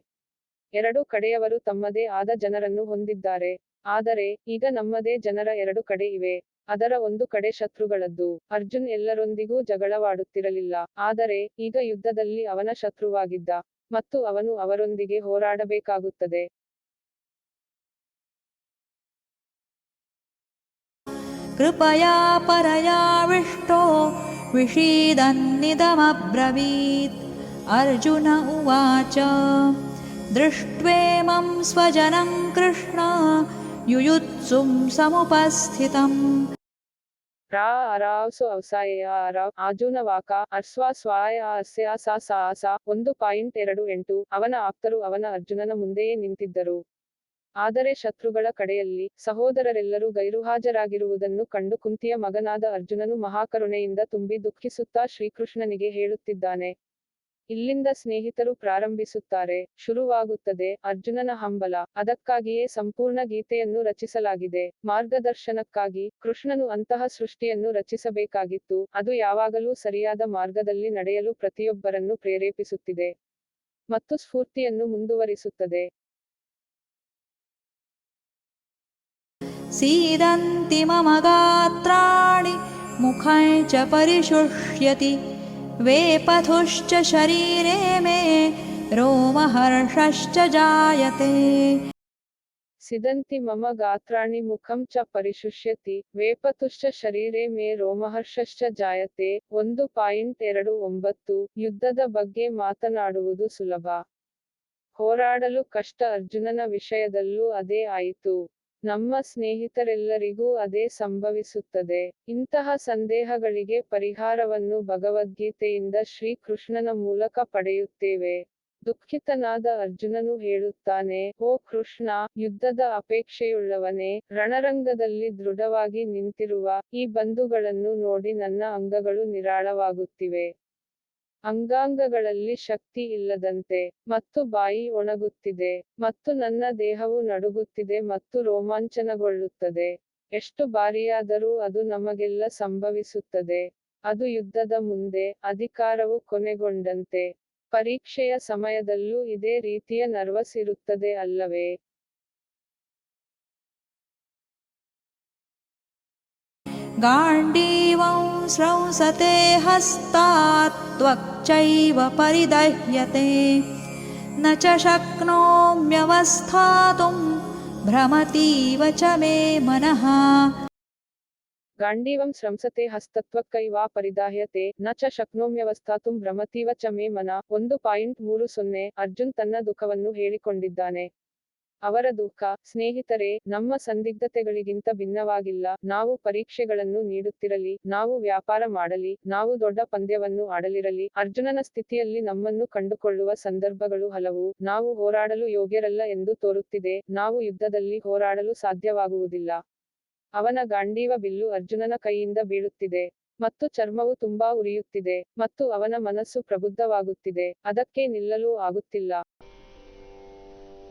ಎರಡು ಕಡೆಯವರು ತಮ್ಮದೇ ಆದ ಜನರನ್ನು ಹೊಂದಿದ್ದಾರೆ. ಆದರೆ, ಈಗ ನಮ್ಮದೇ ಜನರ ಎರಡು ಕಡೆ ಇವೆ. ಅದರ ಒಂದು ಕಡೆ ಶತ್ರುಗಳದ್ದು. ಅರ್ಜುನ್ ಎಲ್ಲರೊಂದಿಗೂ ಜಗಳವಾಡುತ್ತಿರಲಿಲ್ಲ. ಆದರೆ, ಈಗ ಯುದ್ಧದಲ್ಲಿ ಅವನ ಶತ್ರುವಾಗಿದ್ದ. ಮತ್ತು ಅವನು ಅವರೊಂದಿಗೆ ಹೋರಾಡಬೇಕಾಗುತ್ತದೆ. ಕೃಪಯಾ ಪರಯಾವಿಷ್ಟೋ ವಿಷೀದನ್ನಿದಮಬ್ರವೀತ್. ಅರ್ಜುನ ಉವಾಚ ದೃಷ್ಟ್ವೇಮಂ ಸ್ವಜನಂ ಕೃಷ್ಣ ಯುಯುತ್ಸುಂ ಸಮುಪಸ್ಥಿತಂ. ಅರಾವ್ಸು ಅವಸಾಯ ಅರಾವ್ ಆಜುನ ವಾಕ ಅರ್ಸ್ವಾ ಸ್ವಾಯ ಅಸ್ಯ ಸ 1.28 ಅವನ ಆಪ್ತರು ಅವನ ಅರ್ಜುನನ ಮುಂದೆಯೇ ನಿಂತಿದ್ದರು. ಆದರೆ ಶತ್ರುಗಳ ಕಡೆಯಲ್ಲಿ ಸಹೋದರರೆಲ್ಲರೂ ಗೈರುಹಾಜರಾಗಿರುವುದನ್ನು ಕಂಡು ಕುಂತಿಯ ಮಗನಾದ ಅರ್ಜುನನು ಮಹಾಕರುಣೆಯಿಂದ ತುಂಬಿ ದುಃಖಿಸುತ್ತಾ ಶ್ರೀಕೃಷ್ಣನಿಗೆ ಹೇಳುತ್ತಿದ್ದಾನೆ. ಇಲ್ಲಿಂದ ಸ್ನೇಹಿತರು ಪ್ರಾರಂಭಿಸುತ್ತಾರೆ. ಶುರುವಾಗುತ್ತದೆ ಅರ್ಜುನನ ಹಂಬಲ. ಅದಕ್ಕಾಗಿಯೇ ಸಂಪೂರ್ಣ ಗೀತೆಯನ್ನು ರಚಿಸಲಾಗಿದೆ. ಮಾರ್ಗದರ್ಶನಕ್ಕಾಗಿ. ಕೃಷ್ಣನು ಅಂತಹ ಸೃಷ್ಟಿಯನ್ನು ರಚಿಸಬೇಕಾಗಿತ್ತು. ಅದು ಯಾವಾಗಲೂ ಸರಿಯಾದ ಮಾರ್ಗದಲ್ಲಿ ನಡೆಯಲು ಪ್ರತಿಯೊಬ್ಬರನ್ನು ಪ್ರೇರೇಪಿಸುತ್ತಿದೆ ಮತ್ತು ಸ್ಫೂರ್ತಿಯನ್ನು ಮುಂದುವರಿಸುತ್ತದೆ. सीदन्ति मम गात्राणि मुखं च परिशुष्यति वेपथुश्च शरीरे मे रोमहर्षश्च जायते ಸಿದಂತಿ ಮಮ ಗಾತ್ರಾಣಿ ಮುಖಂ ಚ ಪರಿಶುಷ್ಯತಿ ವೇಪತುಶ್ಚ ಶರೀರೆ ಮೇ ರೋಮಹರ್ಷಶ್ಚ ಜಾಯತೆ. 1.29 ಯುದ್ಧದ ಬಗ್ಗೆ ಮಾತನಾಡುವುದು ಸುಲಭ. ಹೋರಾಡಲು ಕಷ್ಟ. ಅರ್ಜುನನ ವಿಷಯದಲ್ಲೂ ಅದೇ ಆಯಿತು. ನಮ್ಮ ಸ್ನೇಹಿತರೆಲ್ಲರಿಗೂ ಅದೇ ಸಂಭವಿಸುತ್ತದೆ. ಇಂತಹ ಸಂದೇಹಗಳಿಗೆ ಪರಿಹಾರವನ್ನು ಭಗವದ್ಗೀತೆಯಿಂದ ಶ್ರೀಕೃಷ್ಣನ ಮೂಲಕ ಪಡೆಯುತ್ತೇವೆ. ದುಃಖಿತನಾದ ಅರ್ಜುನನು ಹೇಳುತ್ತಾನೆ, ಓ ಕೃಷ್ಣ, ಯುದ್ಧದ ಅಪೇಕ್ಷೆಯುಳ್ಳವನೇ, ರಣರಂಗದಲ್ಲಿ ದೃಢವಾಗಿ ನಿಂತಿರುವ ಈ ಬಂಧುಗಳನ್ನು ನೋಡಿ ನನ್ನ ಅಂಗಗಳು ನಿರಾಳವಾಗುತ್ತಿವೆ. ಅಂಗಾಂಗಗಳಲ್ಲಿ ಶಕ್ತಿ ಇಲ್ಲದಂತೆ, ಮತ್ತು ಬಾಯಿ ಒಣಗುತ್ತಿದೆ, ಮತ್ತು ನನ್ನ ದೇಹವು ನಡುಗುತ್ತಿದೆ ಮತ್ತು ರೋಮಾಂಚನಗೊಳ್ಳುತ್ತದೆ. ಎಷ್ಟು ಬಾರಿಯಾದರೂ ಅದು ನಮಗೆಲ್ಲ ಸಂಭವಿಸುತ್ತದೆ. ಅದು ಯುದ್ಧದ ಮುಂದೆ, ಅಧಿಕಾರವು ಕೊನೆಗೊಂಡಂತೆ. ಪರೀಕ್ಷೆಯ ಸಮಯದಲ್ಲೂ ಇದೇ ರೀತಿಯ ನರ್ವಸ್ ಇರುತ್ತದೆ ಅಲ್ಲವೇ? गाण्डीवं स्रंसते हस्तात् त्वक्चैव परिदह्यते न च शक्नोम्यवस्थातुं भ्रमतीव च मे मनः ಗಾಂಡೀವಂ ಸ್ರಂಸತೆ ಹಸ್ತತ್ವಕ್ಕೈವಾ ಪರಿದಾಹ್ಯತೆ ನ ಚ ಶಕ್ನೋಮ್ಯವಸ್ಥಾತುಂ ಭ್ರಮತೀವ ಚ ಮೇ ಮನ. 1.30 ಅರ್ಜುನ್ ತನ್ನ ದುಃಖವನ್ನು ಹೇಳಿಕೊಂಡಿದ್ದಾನೆ. ಅವರ ದುಃಖ, ಸ್ನೇಹಿತರೆ, ನಮ್ಮ ಸಂದಿಗ್ಧತೆಗಳಿಗಿಂತ ಭಿನ್ನವಾಗಿಲ್ಲ. ನಾವು ಪರೀಕ್ಷೆಗಳನ್ನು ನೀಡುತ್ತಿರಲಿ, ನಾವು ವ್ಯಾಪಾರ ಮಾಡಲಿ, ನಾವು ದೊಡ್ಡ ಪಂದ್ಯವನ್ನು ಆಡಲಿರಲಿ, ಅರ್ಜುನನ ಸ್ಥಿತಿಯಲ್ಲಿ ನಮ್ಮನ್ನು ಕಂಡುಕೊಳ್ಳುವ ಸಂದರ್ಭಗಳು ಹಲವು. ನಾವು ಹೋರಾಡಲು ಯೋಗ್ಯರಲ್ಲ ಎಂದು ತೋರುತ್ತಿದೆ. ನಾವು ಯುದ್ಧದಲ್ಲಿ ಹೋರಾಡಲು ಸಾಧ್ಯವಾಗುವುದಿಲ್ಲ. ಅವನ ಗಾಂಡೀವ ಬಿಲ್ಲು ಅರ್ಜುನನ ಕೈಯಿಂದ ಬೀಳುತ್ತಿದೆ, ಮತ್ತು ಚರ್ಮವು ತುಂಬಾ ಉರಿಯುತ್ತಿದೆ, ಮತ್ತು ಅವನ ಮನಸ್ಸು ಪ್ರಬುದ್ಧವಾಗುತ್ತಿದೆ. ಅದಕ್ಕೆ ನಿಲ್ಲಲು ಆಗುತ್ತಿಲ್ಲ.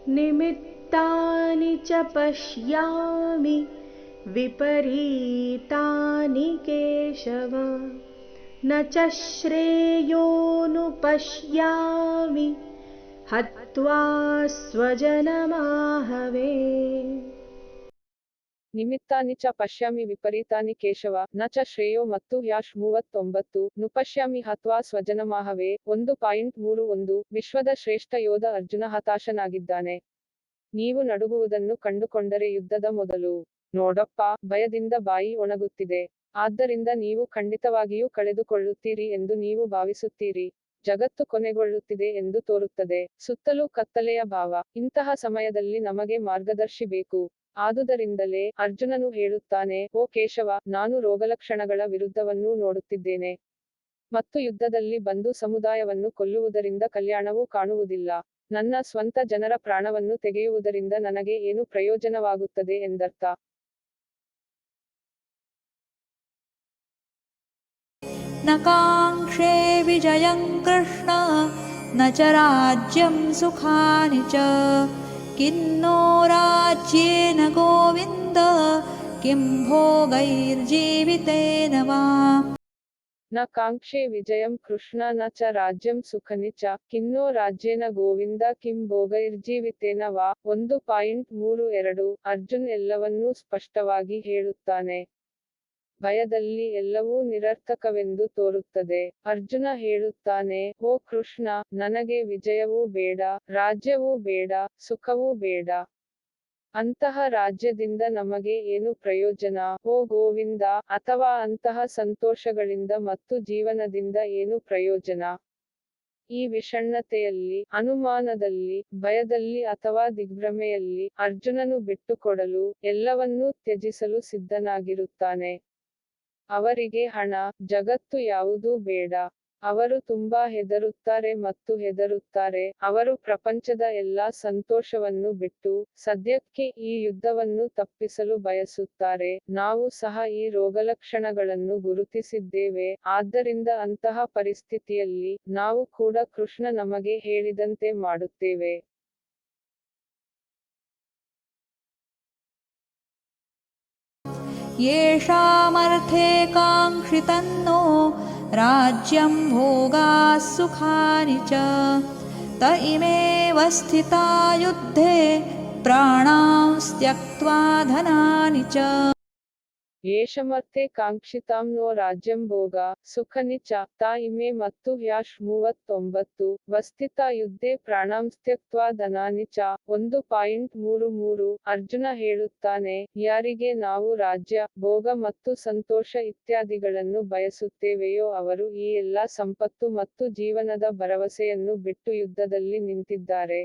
निमित्तानि च पश्यामि विपरीतानि केशव न च श्रेयोऽनुपश्यामि हत्वा स्वजनमाहवे ನಿಮಿತ್ತಾನಿ ಚ ಪಶ್ಯಾಮಿ ವಿಪರೀತಾನಿ ಕೇಶವ ನ ಚ ಶ್ರೇಯೋ. ಮತ್ತು ಯಾಶ್ 39 ನುಪಶ್ಯಾಮಿ ಹತ್ವಾ ಸ್ವಜನಮಾಹವೇ. 1.31 ವಿಶ್ವದ ಶ್ರೇಷ್ಠ ಯೋಧ ಅರ್ಜುನ ಹತಾಶನಾಗಿದ್ದಾನೆ. ನೀವು ನಡುಗುವುದನ್ನು ಕಂಡುಕೊಂಡರೆ ಯುದ್ಧದ ಮೊದಲು, ನೋಡಪ್ಪ, ಭಯದಿಂದ ಬಾಯಿ ಒಣಗುತ್ತಿದೆ, ಆದ್ದರಿಂದ ನೀವು ಖಂಡಿತವಾಗಿಯೂ ಕಳೆದುಕೊಳ್ಳುತ್ತೀರಿ ಎಂದು ನೀವು ಭಾವಿಸುತ್ತೀರಿ. ಜಗತ್ತು ಕೊನೆಗೊಳ್ಳುತ್ತಿದೆ ಎಂದು ತೋರುತ್ತದೆ. ಸುತ್ತಲೂ ಕತ್ತಲೆಯ ಭಾವ. ಇಂತಹ ಸಮಯದಲ್ಲಿ ನಮಗೆ ಮಾರ್ಗದರ್ಶಿ ಬೇಕು. ಆದುದರಿಂದಲೇ ಅರ್ಜುನನು ಹೇಳುತ್ತಾನೆ, ಓ ಕೇಶವ, ನಾನು ರೋಗಲಕ್ಷಣಗಳ ವಿರುದ್ಧವನ್ನೂ ನೋಡುತ್ತಿದ್ದೇನೆ, ಮತ್ತು ಯುದ್ಧದಲ್ಲಿ ಬಂಧು ಸಮುದಾಯವನ್ನು ಕೊಲ್ಲುವುದರಿಂದ ಕಲ್ಯಾಣವೂ ಕಾಣುವುದಿಲ್ಲ. ನನ್ನ ಸ್ವಂತ ಜನರ ಪ್ರಾಣವನ್ನು ತೆಗೆಯುವುದರಿಂದ ನನಗೆ ಏನು ಪ್ರಯೋಜನವಾಗುತ್ತದೆ ಎಂದರ್ಥ. न काङ्क्षे विजयं कृष्ण न च राज्यं सुखानि च किन्नो राज्येन गोविन्द किं भोगैर्जीवितेन वा ನ ಕಾಂಕ್ಷೆ ವಿಜಯಂ ಕೃಷ್ಣ ನ ಚ ರಾಜ್ಯಂ ಸುಖನಿ ಚ ಕಿನ್ನೋ ರಾಜ್ಯೇನ ಗೋವಿಂದ ಕಿಂ ಭೋಗೈರ್ಜೀವಿತೇನ ವಾ. 1.32 ಅರ್ಜುನ್ ಎಲ್ಲವನ್ನೂ ಸ್ಪಷ್ಟವಾಗಿ ಹೇಳುತ್ತಾನೆ. ಭಯದಲ್ಲಿ ಎಲ್ಲವೂ ನಿರರ್ಥಕವೆಂದು ತೋರುತ್ತದೆ. ಅರ್ಜುನ ಹೇಳುತ್ತಾನೆ, ಓ ಕೃಷ್ಣ, ನನಗೆ ವಿಜಯವೂ ಬೇಡ, ರಾಜ್ಯವೂ ಬೇಡ, ಸುಖವೂ ಬೇಡ. ಅಂತಹ ರಾಜ್ಯದಿಂದ ನಮಗೆ ಏನು ಪ್ರಯೋಜನ, ಓ ಗೋವಿಂದ, ಅಥವಾ ಅಂತಹ ಸಂತೋಷಗಳಿಂದ ಮತ್ತು ಜೀವನದಿಂದ ಏನು ಪ್ರಯೋಜನ? ಈ ವಿಷಣ್ಣತೆಯಲ್ಲಿ, ಅನುಮಾನದಲ್ಲಿ, ಭಯದಲ್ಲಿ ಅಥವಾ ದಿಗ್ಭ್ರಮೆಯಲ್ಲಿ ಅರ್ಜುನನು ಬಿಟ್ಟುಕೊಡಲು, ಎಲ್ಲವನ್ನೂ ತ್ಯಜಿಸಲು ಸಿದ್ಧನಾಗಿರುತ್ತಾನೆ. ಅವರಿಗೆ ಹಣ, ಜಗತ್ತು ಯಾವುದೂ ಬೇಡ. ಅವರು ತುಂಬಾ ಹೆದರುತ್ತಾರೆ. ಅವರು ಪ್ರಪಂಚದ ಎಲ್ಲಾ ಸಂತೋಷವನ್ನು ಬಿಟ್ಟು, ಸದ್ಯಕ್ಕೆ ಈ ಯುದ್ಧವನ್ನು ತಪ್ಪಿಸಲು ಬಯಸುತ್ತಾರೆ. ನಾವು ಸಹ ಈ ರೋಗಲಕ್ಷಣಗಳನ್ನು ಗುರುತಿಸಿದ್ದೇವೆ, ಆದ್ದರಿಂದ ಅಂತಹ ಪರಿಸ್ಥಿತಿಯಲ್ಲಿ, ನಾವು ಕೂಡ ಕೃಷ್ಣ ನಮಗೆ ಹೇಳಿದಂತೆ ಮಾಡುತ್ತೇವೆ. येषामर्थे काङ्क्षितन्नो राज्यं भोगाः सुखानि च त इमेव स्थिता युद्धे प्राणांस्त्यक्त्वा धनानि च ಯೇಷಮರ್ಥೆ ಕಾಂಕ್ಷಿತಾಂನೋ ರಾಜ್ಯಂ ಭೋಗ ಸುಖನಿ ಚ ತಾ ಇಮೆ ಮತ್ತು ಹ್ಯಾಶ್ 39 ವಸ್ಥಿತ ಯುದ್ಧೆ ಪ್ರಾಣಾಂಸ್ತ್ಯಕ್ತ್ವಾ ಧನಾನಿ ಚ 1.33 ಅರ್ಜುನ ಹೇಳುತ್ತಾನೆ, ಯಾರಿಗೆ ನಾವು ರಾಜ್ಯ, ಭೋಗ ಮತ್ತು ಸಂತೋಷ ಇತ್ಯಾದಿಗಳನ್ನು ಬಯಸುತ್ತೇವೆಯೋ ಅವರು ಈ ಎಲ್ಲ ಸಂಪತ್ತು ಮತ್ತು ಜೀವನದ ಭರವಸೆಯನ್ನು ಬಿಟ್ಟು ಯುದ್ಧದಲ್ಲಿ ನಿಂತಿದ್ದಾರೆ.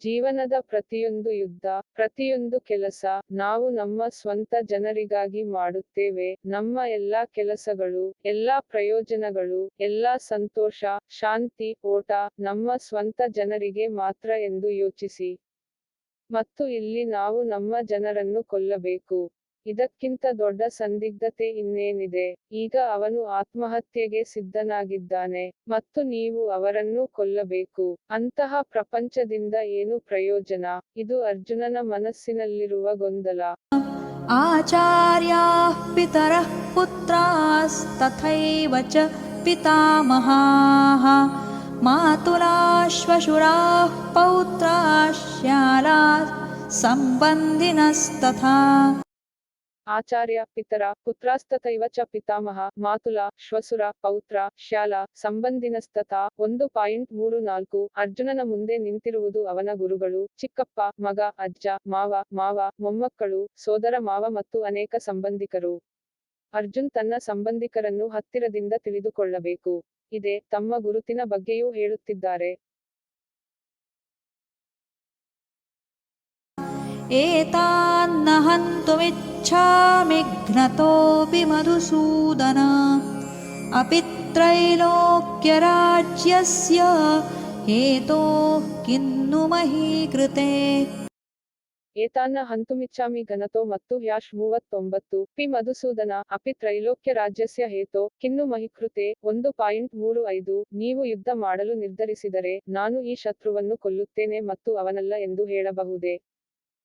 ಜೀವನದ ಪ್ರತಿಯೊಂದು ಯುದ್ಧ, ಪ್ರತಿಯೊಂದು ಕೆಲಸ, ನಾವು ನಮ್ಮ ಸ್ವಂತ ಜನರಿಗಾಗಿ ಮಾಡುತ್ತೇವೆ. ನಮ್ಮ ಎಲ್ಲಾ ಕೆಲಸಗಳು, ಎಲ್ಲಾ ಪ್ರಯೋಜನಗಳು, ಎಲ್ಲಾ ಸಂತೋಷ, ಶಾಂತಿ, ಓಟ, ನಮ್ಮ ಸ್ವಂತ ಜನರಿಗೆ ಮಾತ್ರ ಎಂದು ಯೋಚಿಸಿ. ಮತ್ತು ಇಲ್ಲಿ ನಾವು ನಮ್ಮ ಜನರನ್ನು ಕೊಲ್ಲಬೇಕು. ಇದಕ್ಕಿಂತ ದೊಡ್ಡ ಸಂದಿಗ್ಧತೆ ಇನ್ನೇನಿದೆ? ಈಗ ಅವನು ಆತ್ಮಹತ್ಯೆಗೆ ಸಿದ್ಧನಾಗಿದ್ದಾನೆ, ಮತ್ತು ನೀವು ಅವರನ್ನು ಕೊಲ್ಲಬೇಕು. ಅಂತಹ ಪ್ರಪಂಚದಿಂದ ಏನು ಪ್ರಯೋಜನ? ಇದು ಅರ್ಜುನನ ಮನಸ್ಸಿನಲ್ಲಿರುವ ಗೊಂದಲ. आचार्याः पितरः पुत्रास्तथैव च पितामहाः मातुलाः श्वशुराः पौत्राः श्यालाः सम्बन्धिनस्तथा ಆಚಾರ್ಯ, ಪಿತರ, ಪುತ್ರಾಸ್ತಥೈವ ಚ ಪಿತಾಮಹ, ಮಾತುಲ, ಶ್ವಸುರ, ಪೌತ್ರ, ಶ್ಯಾಲ, ಸಂಬಂಧಿನಸ್ತಥಾ 1.34 ಅರ್ಜುನನ ಮುಂದೆ ನಿಂತಿರುವುದು ಅವನ ಗುರುಗಳು, ಚಿಕ್ಕಪ್ಪ, ಮಗ, ಅಜ್ಜ, ಮಾವ, ಮೊಮ್ಮಕ್ಕಳು, ಸೋದರ ಮಾವ ಮತ್ತು ಅನೇಕ ಸಂಬಂಧಿಕರು. ಅರ್ಜುನ್ ತನ್ನ ಸಂಬಂಧಿಕರನ್ನು ಹತ್ತಿರದಿಂದ ತಿಳಿದುಕೊಳ್ಳಬೇಕು. ಇದೆ, ತಮ್ಮ ಗುರುತಿನ ಬಗ್ಗೆಯೂ ಹೇಳುತ್ತಿದ್ದಾರೆ. एतान्न हन्तुमिच्छामि घ्नतोऽपि मधुसूदन अपि त्रैलोक्यराज्यस्य हेतोः किन्नु मही कृते ಏತಾನ್ನ ಹಂತುಮಿಚ್ಛಾಮಿ ಘನತೋ ಮತ್ತು ಹ್ಯಾಶ್ 39 ಪಿ ಮಧುಸೂದನ ಅಪಿ ತ್ರೈಲೋಕ್ಯ ರಾಜ್ಯಸ್ಯ ಹೇತೋ ಕಿನ್ನು ಮಹಿಕೃತೆ 1.35 ನೀವು ಯುದ್ಧ ಮಾಡಲು ನಿರ್ಧರಿಸಿದರೆ, ನಾನು ಈ ಶತ್ರುವನ್ನು ಕೊಲ್ಲುತ್ತೇನೆ ಮತ್ತು ಅವನಲ್ಲ ಎಂದು ಹೇಳಬಹುದೇ?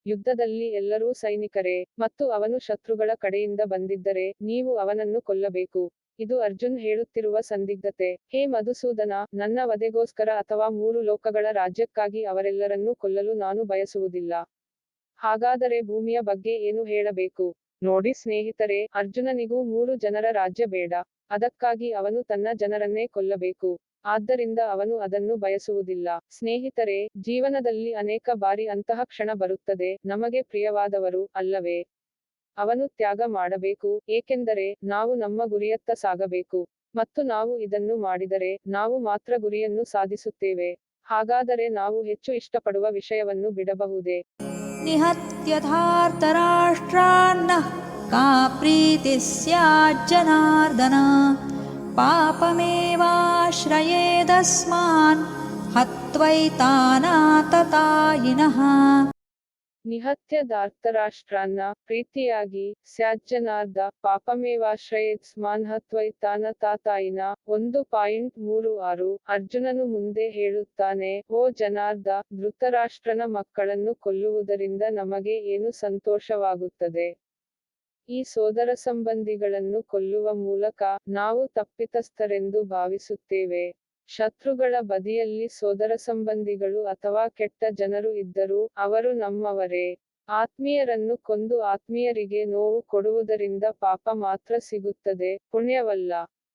ಯುದ್ಧದಲ್ಲಿ ಎಲ್ಲರೂ ಸೈನಿಕರೇ, ಮತ್ತು ಅವನು ಶತ್ರುಗಳ ಕಡೆಯಿಂದ ಬಂದಿದ್ದರೆ, ನೀವು ಅವನನ್ನು ಕೊಲ್ಲಬೇಕು. ಇದು ಅರ್ಜುನ್ ಹೇಳುತ್ತಿರುವ ಸಂದಿಗ್ಧತೆ. ಹೇ ಮಧುಸೂದನ, ನನ್ನ ವಧೆಗೋಸ್ಕರ ಅಥವಾ 3 ಲೋಕಗಳ ರಾಜ್ಯಕ್ಕಾಗಿ ಅವರೆಲ್ಲರನ್ನೂ ಕೊಲ್ಲಲು ನಾನು ಬಯಸುವುದಿಲ್ಲ. ಹಾಗಾದರೆ ಭೂಮಿಯ ಬಗ್ಗೆ ಏನು ಹೇಳಬೇಕು? ನೋಡಿ ಸ್ನೇಹಿತರೆ, ಅರ್ಜುನನಿಗೂ 3 ಜನರ ರಾಜ್ಯ ಬೇಡ. ಅದಕ್ಕಾಗಿ ಅವನು ತನ್ನ ಜನರನ್ನೇ ಕೊಲ್ಲಬೇಕು. ಆದ್ದರಿಂದ ಅವನು ಅದನ್ನು ಬಯಸುವುದಿಲ್ಲ. ಸ್ನೇಹಿತರೆ, ಜೀವನದಲ್ಲಿ ಅನೇಕ ಬಾರಿ ಅಂತಹ ಕ್ಷಣ ಬರುತ್ತದೆ, ನಮಗೆ ಪ್ರಿಯವಾದವರು, ಅಲ್ಲವೇ? ಅವನು ತ್ಯಾಗ ಮಾಡಬೇಕು, ಏಕೆಂದರೆ ನಾವು ನಮ್ಮ ಗುರಿಯತ್ತ ಸಾಗಬೇಕು. ಮತ್ತು ನಾವು ಇದನ್ನು ಮಾಡಿದರೆ, ನಾವು ಮಾತ್ರ ಗುರಿಯನ್ನು ಸಾಧಿಸುತ್ತೇವೆ. ಹಾಗಾದರೆ ನಾವು ಹೆಚ್ಚು ಇಷ್ಟಪಡುವ ವಿಷಯವನ್ನು ಬಿಡಬಹುದೇ? निहत्यधार्तराष्ट्रान्नः का प्रीतिः स्याज्जनार्दन पापमेवाश्रयेदस्मान् हत्वैतानाततायिनः ನಿಹತ್ಯದಾರ್ತರಾಷ್ಟ್ರಾನ್ನ ಪ್ರೀತಿಯಾಗಿ ಸ್ಯಾಜ್ಜನಾರ್ದ ಪಾಪಮೇವಾಶ್ರಯೇತ್ಸ್ಮಾನ್ ಹತ್ವೈತಾನ ತಾತಾಯಿನ 1.36 ಅರ್ಜುನನು ಮುಂದೆ ಹೇಳುತ್ತಾನೆ, ಓ ಜನಾರ್ದ, ಧೃತರಾಷ್ಟ್ರನ ಮಕ್ಕಳನ್ನು ಕೊಲ್ಲುವುದರಿಂದ ನಮಗೆ ಏನು ಸಂತೋಷವಾಗುತ್ತದೆ? ಈ ಸೋದರ ಸಂಬಂಧಿಗಳನ್ನು ಕೊಲ್ಲುವ ಮೂಲಕ ನಾವು ತಪ್ಪಿತಸ್ಥರೆಂದು ಭಾವಿಸುತ್ತೇವೆ. ಶತ್ರುಗಳ ಬದಿಯಲ್ಲಿ ಸೋದರ ಸಂಬಂಧಿಗಳು ಅಥವಾ ಕೆಟ್ಟ ಜನರು ಇದ್ದರೂ, ಅವರು ನಮ್ಮವರೇ. ಆತ್ಮೀಯರನ್ನು ಕೊಂದು ಆತ್ಮೀಯರಿಗೆ ನೋವು ಕೊಡುವುದರಿಂದ ಪಾಪ ಮಾತ್ರ ಸಿಗುತ್ತದೆ, ಪುಣ್ಯವಲ್ಲ.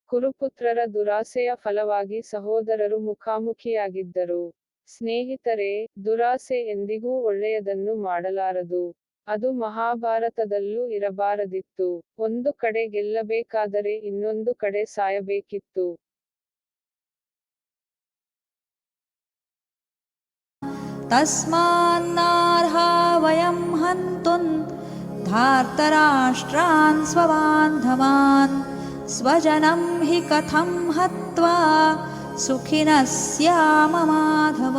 ಕುರುಪುತ್ರರ ದುರಾಸೆಯ ಫಲವಾಗಿ ಸಹೋದರರು ಮುಖಾಮುಖಿಯಾಗಿದ್ದರು. ಸ್ನೇಹಿತರೆ, ದುರಾಸೆ ಎಂದಿಗೂ ಒಳ್ಳೆಯದನ್ನು ಮಾಡಲಾರದು. ಅದು ಮಹಾಭಾರತದಲ್ಲೂ ಇರಬಾರದಿತ್ತು. ಒಂದು ಕಡೆ ಗೆಲ್ಲಬೇಕಾದರೆ ಇನ್ನೊಂದು ಕಡೆ ಸಾಯಬೇಕಿತ್ತು. तस्मान्नार्हा वयं हन्तुं धार्तराष्ट्रान् स्वबान्धवान् स्वजनं हि कथं हत्वा सुखिनः स्याम माधव।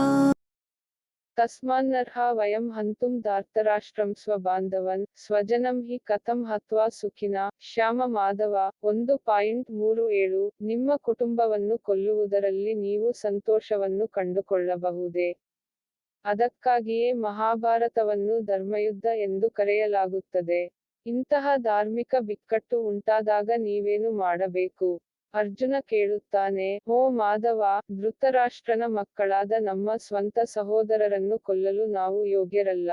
ತಸ್ಮಾನ್ನರ್ಹ ವಯಂ ಹಂತುಂ ಧಾರ್ತರಾಷ್ಟ್ರಂ ಸ್ವಬಾಂಧವನ್ ಸ್ವಜನಂ ಹಿ ಕಥಂ ಹತ್ವಾ ಸುಖಿನ ಶ್ಯಾಮ ಮಾಧವ. 1.37 ನಿಮ್ಮ ಕುಟುಂಬವನ್ನು ಕೊಲ್ಲುವುದರಲ್ಲಿ ನೀವು ಸಂತೋಷವನ್ನು ಕಂಡುಕೊಳ್ಳಬಹುದೇ? ಅದಕ್ಕಾಗಿಯೇ ಮಹಾಭಾರತವನ್ನು ಧರ್ಮಯುದ್ಧ ಎಂದು ಕರೆಯಲಾಗುತ್ತದೆ. ಇಂತಹ ಧಾರ್ಮಿಕ ಬಿಕ್ಕಟ್ಟು ಉಂಟಾದಾಗ ನೀವೇನು ಮಾಡಬೇಕು? ಅರ್ಜುನ ಕೇಳುತ್ತಾನೆ, ಓ ಮಾಧವ, ಧೃತರಾಷ್ಟ್ರನ ಮಕ್ಕಳಾದ ನಮ್ಮ ಸ್ವಂತ ಸಹೋದರರನ್ನು ಕೊಲ್ಲಲು ನಾವು ಯೋಗ್ಯರಲ್ಲ.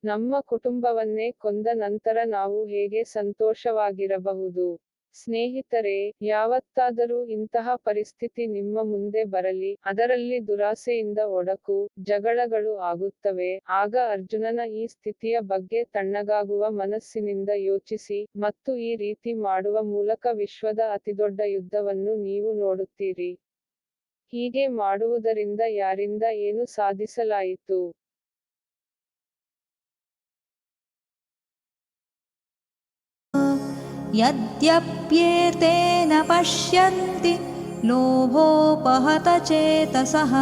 ನಮ್ಮ ಕುಟುಂಬವನ್ನೇ ಕೊಂದ ನಂತರ ನಾವು ಹೇಗೆ ಸಂತೋಷವಾಗಿರಬಹುದು? ಸ್ನೇಹಿತರೆ, ಯಾವತ್ತಾದರೂ ಇಂತಹ ಪರಿಸ್ಥಿತಿ ನಿಮ್ಮ ಮುಂದೆ ಬರಲಿ, ಅದರಲ್ಲಿ ದುರಾಸೆಯಿಂದ ಒಡಕು, ಜಗಳಗಳು ಆಗುತ್ತವೆ. ಆಗ ಅರ್ಜುನನ ಈ ಸ್ಥಿತಿಯ ಬಗ್ಗೆ ತಣ್ಣಗಾಗುವ ಮನಸ್ಸಿನಿಂದ ಯೋಚಿಸಿ, ಮತ್ತು ಈ ರೀತಿ ಮಾಡುವ ಮೂಲಕ ವಿಶ್ವದ ಅತಿದೊಡ್ಡ ಯುದ್ಧವನ್ನು ನೀವು ನೋಡುತ್ತೀರಿ. ಹೀಗೆ ಮಾಡುವುದರಿಂದ ಯಾರಿಂದ ಏನು ಸಾಧಿಸಲಾಯಿತು? यद्यप्येतेन पश्यन्ति लोभोपहत चेतसः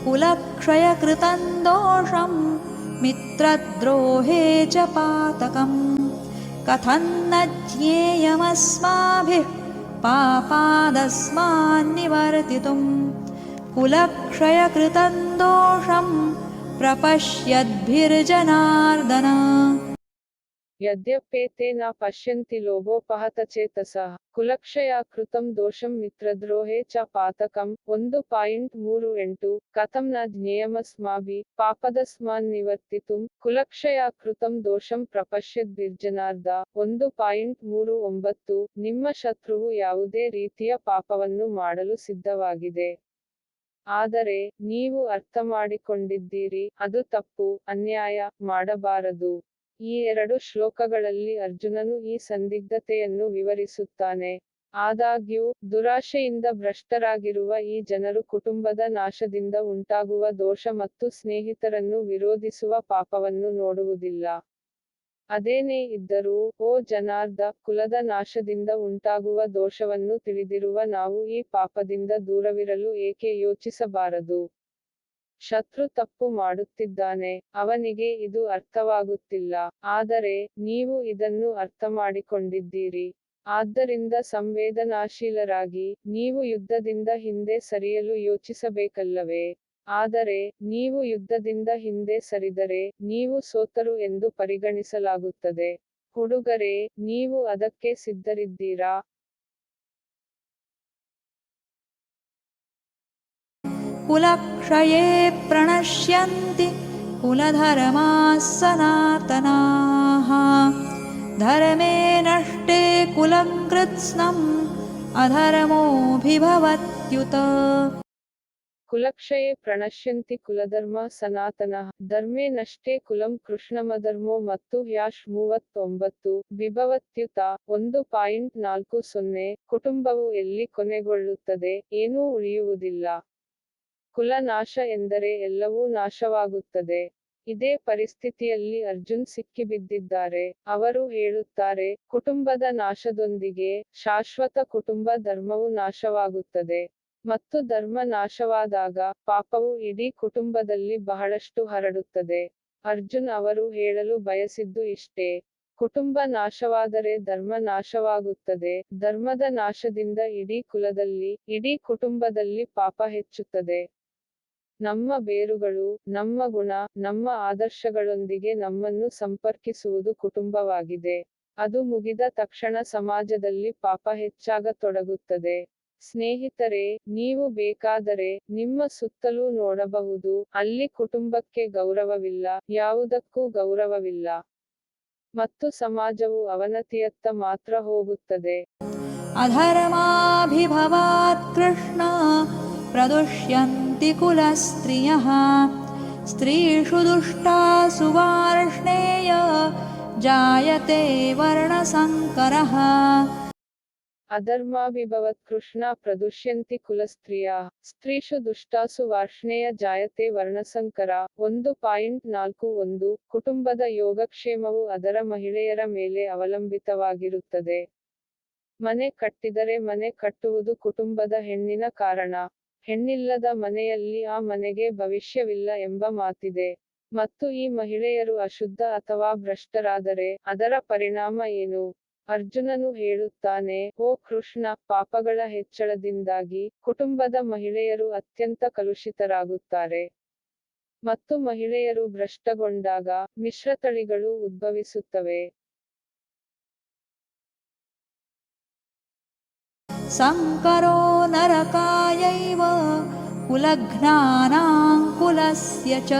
कुलक्षयकृतं दोषं मित्रद्रोहे च पातकम् कथं न ज्ञेयमस्माभिः पापादस्मान्निवर्तितुं कुलक्षयकृतं दोषं प्रपश्यद्भिर्जनार्दन। ಯದ್ಯಪೇತೇನ ಪಶ್ಯಂತಿ ಲೋಭೋಪಹತಚೇತಸಃ ಕುಲಕ್ಷಯ ಕೃತಂ ದೋಷಂ ಮಿತ್ರದ್ರೋಹೇ ಚ ಪಾತಕಂ. 1.38 ಕಥಂ ನ ಜ್ಞೇಯಮಸ್ಮಾಭಿಃ ಪಾಪದಸ್ಮಾನ್ನಿವರ್ತಿತುಂ ಕುಲಕ್ಷಯ ಕೃತಂ ದೋಷಂ ಪ್ರಪಶ್ಯದ್ಭಿರ್ಜನಾರ್ದ. 1.39 ನಿಮ್ಮ ಶತ್ರುವು ಯಾವುದೇ ರೀತಿಯ ಪಾಪವನ್ನು ಮಾಡಲು ಸಿದ್ಧವಾಗಿದೆ. ಆದರೆ ನೀವು ಅರ್ಥಮಾಡಿಕೊಂಡಿದ್ದೀರಿ, ಅದು ತಪ್ಪು, ಅನ್ಯಾಯ, ಮಾಡಬಾರದು. ಈ 2 ಶ್ಲೋಕಗಳಲ್ಲಿ ಅರ್ಜುನನು ಈ ಸಂದಿಗ್ಧತೆಯನ್ನು ವಿವರಿಸುತ್ತಾನೆ. ಆದಾಗ್ಯೂ, ದುರಾಶೆಯಿಂದ ಭ್ರಷ್ಟರಾಗಿರುವ ಈ ಜನರು ಕುಟುಂಬದ ನಾಶದಿಂದ ಉಂಟಾಗುವ ದೋಷ ಮತ್ತು ಸ್ನೇಹಿತರನ್ನು ವಿರೋಧಿಸುವ ಪಾಪವನ್ನು ನೋಡುವುದಿಲ್ಲ. ಅದೇನೇ ಇದ್ದರೂ, ಓ ಜನಾರ್ದ, ಕುಲದ ನಾಶದಿಂದ ಉಂಟಾಗುವ ದೋಷವನ್ನು ತಿಳಿದಿರುವ ನಾವು ಈ ಪಾಪದಿಂದ ದೂರವಿರಲು ಏಕೆ ಯೋಚಿಸಬಾರದು? ಶತ್ರು ತಪ್ಪು ಮಾಡುತ್ತಿದ್ದಾನೆ, ಅವನಿಗೆ ಇದು ಅರ್ಥವಾಗುತ್ತಿಲ್ಲ, ಆದರೆ ನೀವು ಇದನ್ನು ಅರ್ಥಮಾಡಿಕೊಂಡಿದ್ದೀರಿ. ಆದ್ದರಿಂದ ಸಂವೇದನಾಶೀಲರಾಗಿ, ನೀವು ಯುದ್ಧದಿಂದ ಹಿಂದೆ ಸರಿಯಲು ಯೋಚಿಸಬೇಕಲ್ಲವೇ? ಆದರೆ, ನೀವು ಯುದ್ಧದಿಂದ ಹಿಂದೆ ಸರಿದರೆ, ನೀವು ಸೋತರು ಎಂದು ಪರಿಗಣಿಸಲಾಗುತ್ತದೆ. ಹುಡುಗರೇ, ನೀವು ಅದಕ್ಕೆ ಸಿದ್ಧರಿದ್ದೀರಾ? कुलक्षये प्रणश्यन्ति कुलधर्माः सनातनाः धर्मे नष्टे कुलं कृत्स्नम् अधर्मोऽभिभवत्युत। ಕುಲಕ್ಷಯೇ ಪ್ರಣಶ್ಯಂತಿ ಕುಲಧರ್ಮ ಸನಾತನಃ ಧರ್ಮೇ ನಷ್ಟೇ ಕುಲಂ ಕೃಷ್ಣಮಧರ್ಮೋ ಮತ್ತು ಹ್ಯಾಶ್ 39 ವಿಭವತ್ಯುತ. 1.40 ಕುಟುಂಬವು ಎಲ್ಲಿ ಕೊನೆಗೊಳ್ಳುತ್ತದೆ, ಏನೂ ಉಳಿಯುವುದಿಲ್ಲ. ಕುಲ ನಾಶ ಎಂದರೆ ಎಲ್ಲವೂ ನಾಶವಾಗುತ್ತದೆ. ಇದೇ ಪರಿಸ್ಥಿತಿಯಲ್ಲಿ ಅರ್ಜುನ್ ಸಿಕ್ಕಿಬಿದ್ದಿದ್ದಾರೆ. ಅವರು ಹೇಳುತ್ತಾರೆ, ಕುಟುಂಬದ ನಾಶದೊಂದಿಗೆ ಶಾಶ್ವತ ಕುಟುಂಬ ಧರ್ಮವು ನಾಶವಾಗುತ್ತದೆ. ಮತ್ತು ಧರ್ಮ ನಾಶವಾದಾಗ ಪಾಪವು ಇಡೀ ಕುಟುಂಬದಲ್ಲಿ ಬಹಳಷ್ಟು ಹರಡುತ್ತದೆ. ಅರ್ಜುನ್ ಅವರು ಹೇಳಲು ಬಯಸಿದ್ದು ಇಷ್ಟೇ. ಕುಟುಂಬ ನಾಶವಾದರೆ ಧರ್ಮ ನಾಶವಾಗುತ್ತದೆ. ಧರ್ಮದ ನಾಶದಿಂದ ಇಡೀ ಕುಲದಲ್ಲಿ, ಇಡೀ ಕುಟುಂಬದಲ್ಲಿ ಪಾಪ ಹೆಚ್ಚುತ್ತದೆ. ನಮ್ಮ ಬೇರುಗಳು, ನಮ್ಮ ಗುಣ, ನಮ್ಮ ಆದರ್ಶಗಳೊಂದಿಗೆ ನಮ್ಮನ್ನು ಸಂಪರ್ಕಿಸುವುದು ಕುಟುಂಬವಾಗಿದೆ. ಅದು ಮುಗಿದ ತಕ್ಷಣ ಸಮಾಜದಲ್ಲಿ ಪಾಪ ಹೆಚ್ಚಾಗತೊಡಗುತ್ತದೆ. ಸ್ನೇಹಿತರೆ, ನೀವು ಬೇಕಾದರೆ ನಿಮ್ಮ ಸುತ್ತಲೂ ನೋಡಬಹುದು, ಅಲ್ಲಿ ಕುಟುಂಬಕ್ಕೆ ಗೌರವವಿಲ್ಲ, ಯಾವುದಕ್ಕೂ ಗೌರವವಿಲ್ಲ. ಮತ್ತು ಸಮಾಜವು ಅವನತಿಯತ್ತ ಮಾತ್ರ ಹೋಗುತ್ತದೆ. अधर्माभिभवात् कृष्ण प्रदुष्यन्ति कुलस्त्रियः स्त्रीषु दुष्टासु वार्ष्णेय जायते वर्णसङ्करः। ಅಧರ್ಮಾಭಿಭವತ್ ಕೃಷ್ಣ ಪ್ರದುಷ್ಯಂತಿ ಕುಲಸ್ತ್ರೀಯಃ ಸ್ತ್ರೀಷು ದುಷ್ಟಾಸು ವಾರ್ಷ್ಣೇಯ ಜಾಯತೆ ವರ್ಣಸಂಕರ. 1.41 ಕುಟುಂಬದ ಯೋಗಕ್ಷೇಮವು ಅದರ ಮಹಿಳೆಯರ ಮೇಲೆ ಅವಲಂಬಿತವಾಗಿರುತ್ತದೆ. ಮನೆ ಕಟ್ಟಿದರೆ ಮನೆ ಕಟ್ಟುವುದು ಕುಟುಂಬದ ಹೆಣ್ಣಿನ ಕಾರಣ. ಹೆಣ್ಣಿಲ್ಲದ ಮನೆಯಲ್ಲಿ ಆ ಮನೆಗೆ ಭವಿಷ್ಯವಿಲ್ಲ ಎಂಬ ಮಾತಿದೆ. ಮತ್ತು ಈ ಮಹಿಳೆಯರು ಅಶುದ್ಧ ಅಥವಾ ಭ್ರಷ್ಟರಾದರೆ ಅದರ ಪರಿಣಾಮ ಏನು? ಅರ್ಜುನನು ಹೇಳುತ್ತಾನೆ, ಓ ಕೃಷ್ಣ, ಪಾಪಗಳ ಹೆಚ್ಚಳದಿಂದಾಗಿ ಕುಟುಂಬದ ಮಹಿಳೆಯರು ಅತ್ಯಂತ ಕಲುಷಿತರಾಗುತ್ತಾರೆ. ಮತ್ತು ಮಹಿಳೆಯರು ಭ್ರಷ್ಟಗೊಂಡಾಗ ಮಿಶ್ರತಳಿಗಳು ಉದ್ಭವಿಸುತ್ತವೆ. ಸಂಕರೋ ನರಕಾಯೈವ ಕುಲಘ್ನಾನಾಂ ಕುಲಸ್ಯ ಚ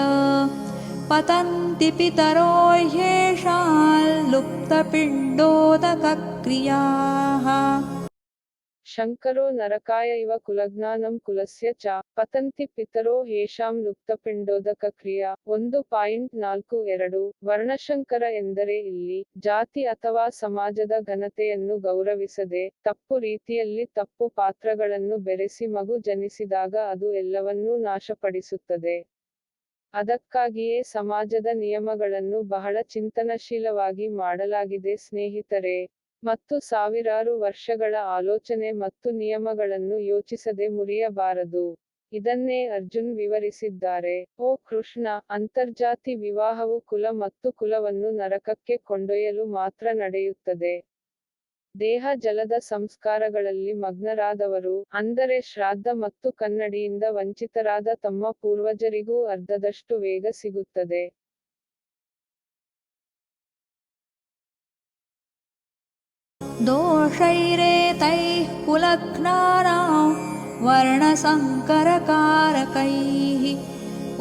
ಪತಂತಿ ಪಿತರೋ ಹ್ಯೇಷಾಂ ಲುಪ್ತಪಿಂಡೋದಕಕ್ರಿಯಾಃ. ಶಂಕರೋ ನರಕಾಯ ಇವ ಕುಲಜ್ಞಾನಂ ಕುಲಸ್ಯ ಚ ಪತಂತಿ ಪಿತರೋ ಹೇಷಾಂ ಲುಪ್ತಪಿಂಡೋದಕ ಕ್ರಿಯಾ. 1.42 ವರ್ಣಶಂಕರ ಎಂದರೆ ಇಲ್ಲಿ ಜಾತಿ ಅಥವಾ ಸಮಾಜದ ಘನತೆಯನ್ನು ಗೌರವಿಸದೆ ತಪ್ಪು ರೀತಿಯಲ್ಲಿ ತಪ್ಪು ಪಾತ್ರಗಳನ್ನು ಬೆರೆಸಿ ಮಗು ಜನಿಸಿದಾಗ ಅದು ಎಲ್ಲವನ್ನೂ ನಾಶಪಡಿಸುತ್ತದೆ. ಅದಕ್ಕಾಗಿಯೇ ಸಮಾಜದ ನಿಯಮಗಳನ್ನು ಬಹಳ ಚಿಂತನಶೀಲವಾಗಿ ಮಾಡಲಾಗಿದೆ ಸ್ನೇಹಿತರೆ. ಮತ್ತು ಸಾವಿರಾರು ವರ್ಷಗಳ ಆಲೋಚನೆ ಮತ್ತು ನಿಯಮಗಳನ್ನು ಯೋಚಿಸದೆ ಮುರಿಯಬಾರದು. ಇದನ್ನೇ ಅರ್ಜುನ್ ವಿವರಿಸಿದ್ದಾರೆ. ಓ ಕೃಷ್ಣ, ಅಂತರ್ಜಾತಿ ವಿವಾಹವು ಕುಲ ಮತ್ತು ಕುಲವನ್ನು ನರಕಕ್ಕೆ ಕೊಂಡೊಯ್ಯಲು ಮಾತ್ರ ನಡೆಯುತ್ತದೆ. ದೇಹ ಜಲದ ಸಂಸ್ಕಾರಗಳಲ್ಲಿ ಮಗ್ನರಾದವರು, ಅಂದರೆ ಶ್ರಾದ್ದ ಮತ್ತು ಕನ್ನಡಿಯಿಂದ ವಂಚಿತರಾದ ತಮ್ಮ ಪೂರ್ವಜರಿಗೂ ಅರ್ಧದಷ್ಟು ವೇಗ ಸಿಗುತ್ತದೆ. ದೋಷೈರೇತೈಃ ಕುಲಘ್ನಾನಾಂ ವರ್ಣಸಂಕರಕಾರಕೈಃ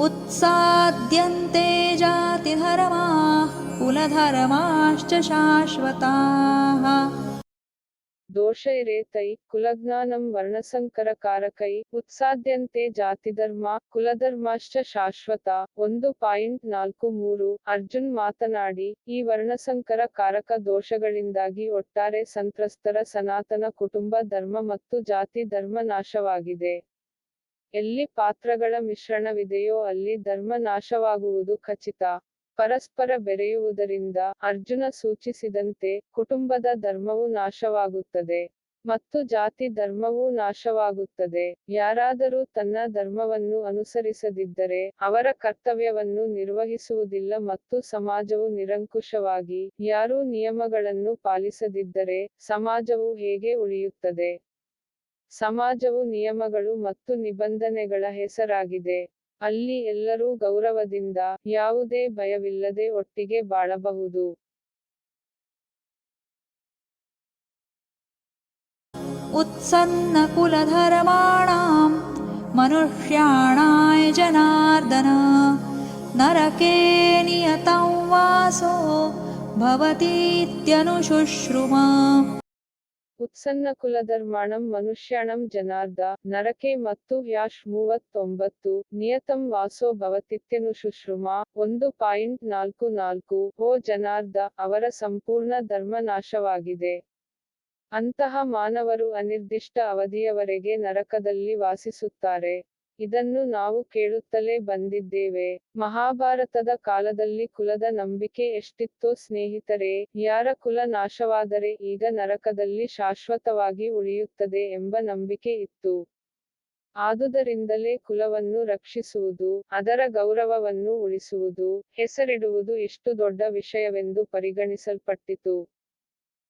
ಉತ್ಸಾದ್ಯಂತೆ ಜಾತಿಧರ್ಮಾಃ ಕುಲಧರ್ಮಾಶ್ಚ ಶಾಶ್ವತಾಃ. ದೋಷೈರೇತೈ ಕುಲಜ್ಞಾನಂ ವರ್ಣಸಂಕರಕಾರಕೈ ಉತ್ಸಾದ್ಯಂತೆ ಜಾತಿಧರ್ಮ ಕುಲಧರ್ಮಾಶ್ಚ ಶಾಶ್ವತ. 1.43 ಅರ್ಜುನ್ ಮಾತನಾಡಿ, ಈ ವರ್ಣಸಂಕರ ಕಾರಕ ದೋಷಗಳಿಂದಾಗಿ ಒಟ್ಟಾರೆ ಸಂತ್ರಸ್ತರ ಸನಾತನ ಕುಟುಂಬ ಧರ್ಮ ಮತ್ತು ಜಾತಿ ಧರ್ಮ ನಾಶವಾಗಿದೆ. ಎಲ್ಲಿ ಪಾತ್ರಗಳ ಮಿಶ್ರಣವಿದೆಯೋ ಅಲ್ಲಿ ಧರ್ಮ ನಾಶವಾಗುವುದು ಖಚಿತ. ಪರಸ್ಪರ ಬೆರೆಯುವುದರಿಂದ ಅರ್ಜುನ ಸೂಚಿಸಿದಂತೆ ಕುಟುಂಬದ ಧರ್ಮವು ನಾಶವಾಗುತ್ತದೆ ಮತ್ತು ಜಾತಿ ಧರ್ಮವೂ ನಾಶವಾಗುತ್ತದೆ. ಯಾರಾದರೂ ತನ್ನ ಧರ್ಮವನ್ನು ಅನುಸರಿಸದಿದ್ದರೆ ಅವರ ಕರ್ತವ್ಯವನ್ನು ನಿರ್ವಹಿಸುವುದಿಲ್ಲ ಮತ್ತು ಸಮಾಜವು ನಿರಂಕುಶವಾಗಿ ಯಾರೂ ನಿಯಮಗಳನ್ನು ಪಾಲಿಸದಿದ್ದರೆ ಸಮಾಜವು ಹೇಗೆ ಉಳಿಯುತ್ತದೆ? ಸಮಾಜವು ನಿಯಮಗಳು ಮತ್ತು ನಿಬಂಧನೆಗಳ ಹೆಸರಾಗಿದೆ. ಅಲ್ಲಿ ಎಲ್ಲರೂ ಗೌರವದಿಂದ, ಯಾವುದೇ ಭಯವಿಲ್ಲದೆ ಒಟ್ಟಿಗೆ ಬಾಳಬಹುದು. ಉತ್ಸನ್ನ ಕುಲಧರ್ಮಾಣಾಂ ಮನುಷ್ಯಾಣಾಯ ಜನಾರ್ದನ ನರಕೇ ನಿಯತಂ ವಾಸೋ ಭವತೀತ್ಯನುಶುಶ್ರುಮ. ಉತ್ಸನ್ನ ಕುಲಧರ್ಮಾಣಂ ಮನುಷ್ಯಾಣಂ ಜನಾರ್ದ ನರಕೆ ಮತ್ತು ಹ್ಯಾಶ್ 39 ನಿಯತಂ ವಾಸೋ ಭವತಿತ್ಯನುಶುಶ್ರುಮ. 1.44 ಓ ಜನಾರ್ದ, ಅವರ ಸಂಪೂರ್ಣ ಧರ್ಮ ನಾಶವಾಗಿದೆ. ಅಂತಹ ಮಾನವರು ಅನಿರ್ದಿಷ್ಟ ಅವಧಿಯವರೆಗೆ ನರಕದಲ್ಲಿ ವಾಸಿಸುತ್ತಾರೆ. ಇದನ್ನು ನಾವು ಕೇಳುತ್ತಲೇ ಬಂದಿದ್ದೇವೆ. ಮಹಾಭಾರತದ ಕಾಲದಲ್ಲಿ ಕುಲದ ನಂಬಿಕೆ ಎಷ್ಟಿತ್ತೋ ಸ್ನೇಹಿತರೆ, ಯಾರ ಕುಲ ನಾಶವಾದರೆ ಈಗ ನರಕದಲ್ಲಿ ಶಾಶ್ವತವಾಗಿ ಉಳಿಯುತ್ತದೆ ಎಂಬ ನಂಬಿಕೆ ಇತ್ತು. ಆದುದರಿಂದಲೇ ಕುಲವನ್ನು ರಕ್ಷಿಸುವುದು, ಅದರ ಗೌರವವನ್ನು ಉಳಿಸುವುದು, ಹೆಸರಿಡುವುದು ಇಷ್ಟು ದೊಡ್ಡ ವಿಷಯವೆಂದು ಪರಿಗಣಿಸಲ್ಪಟ್ಟಿತು.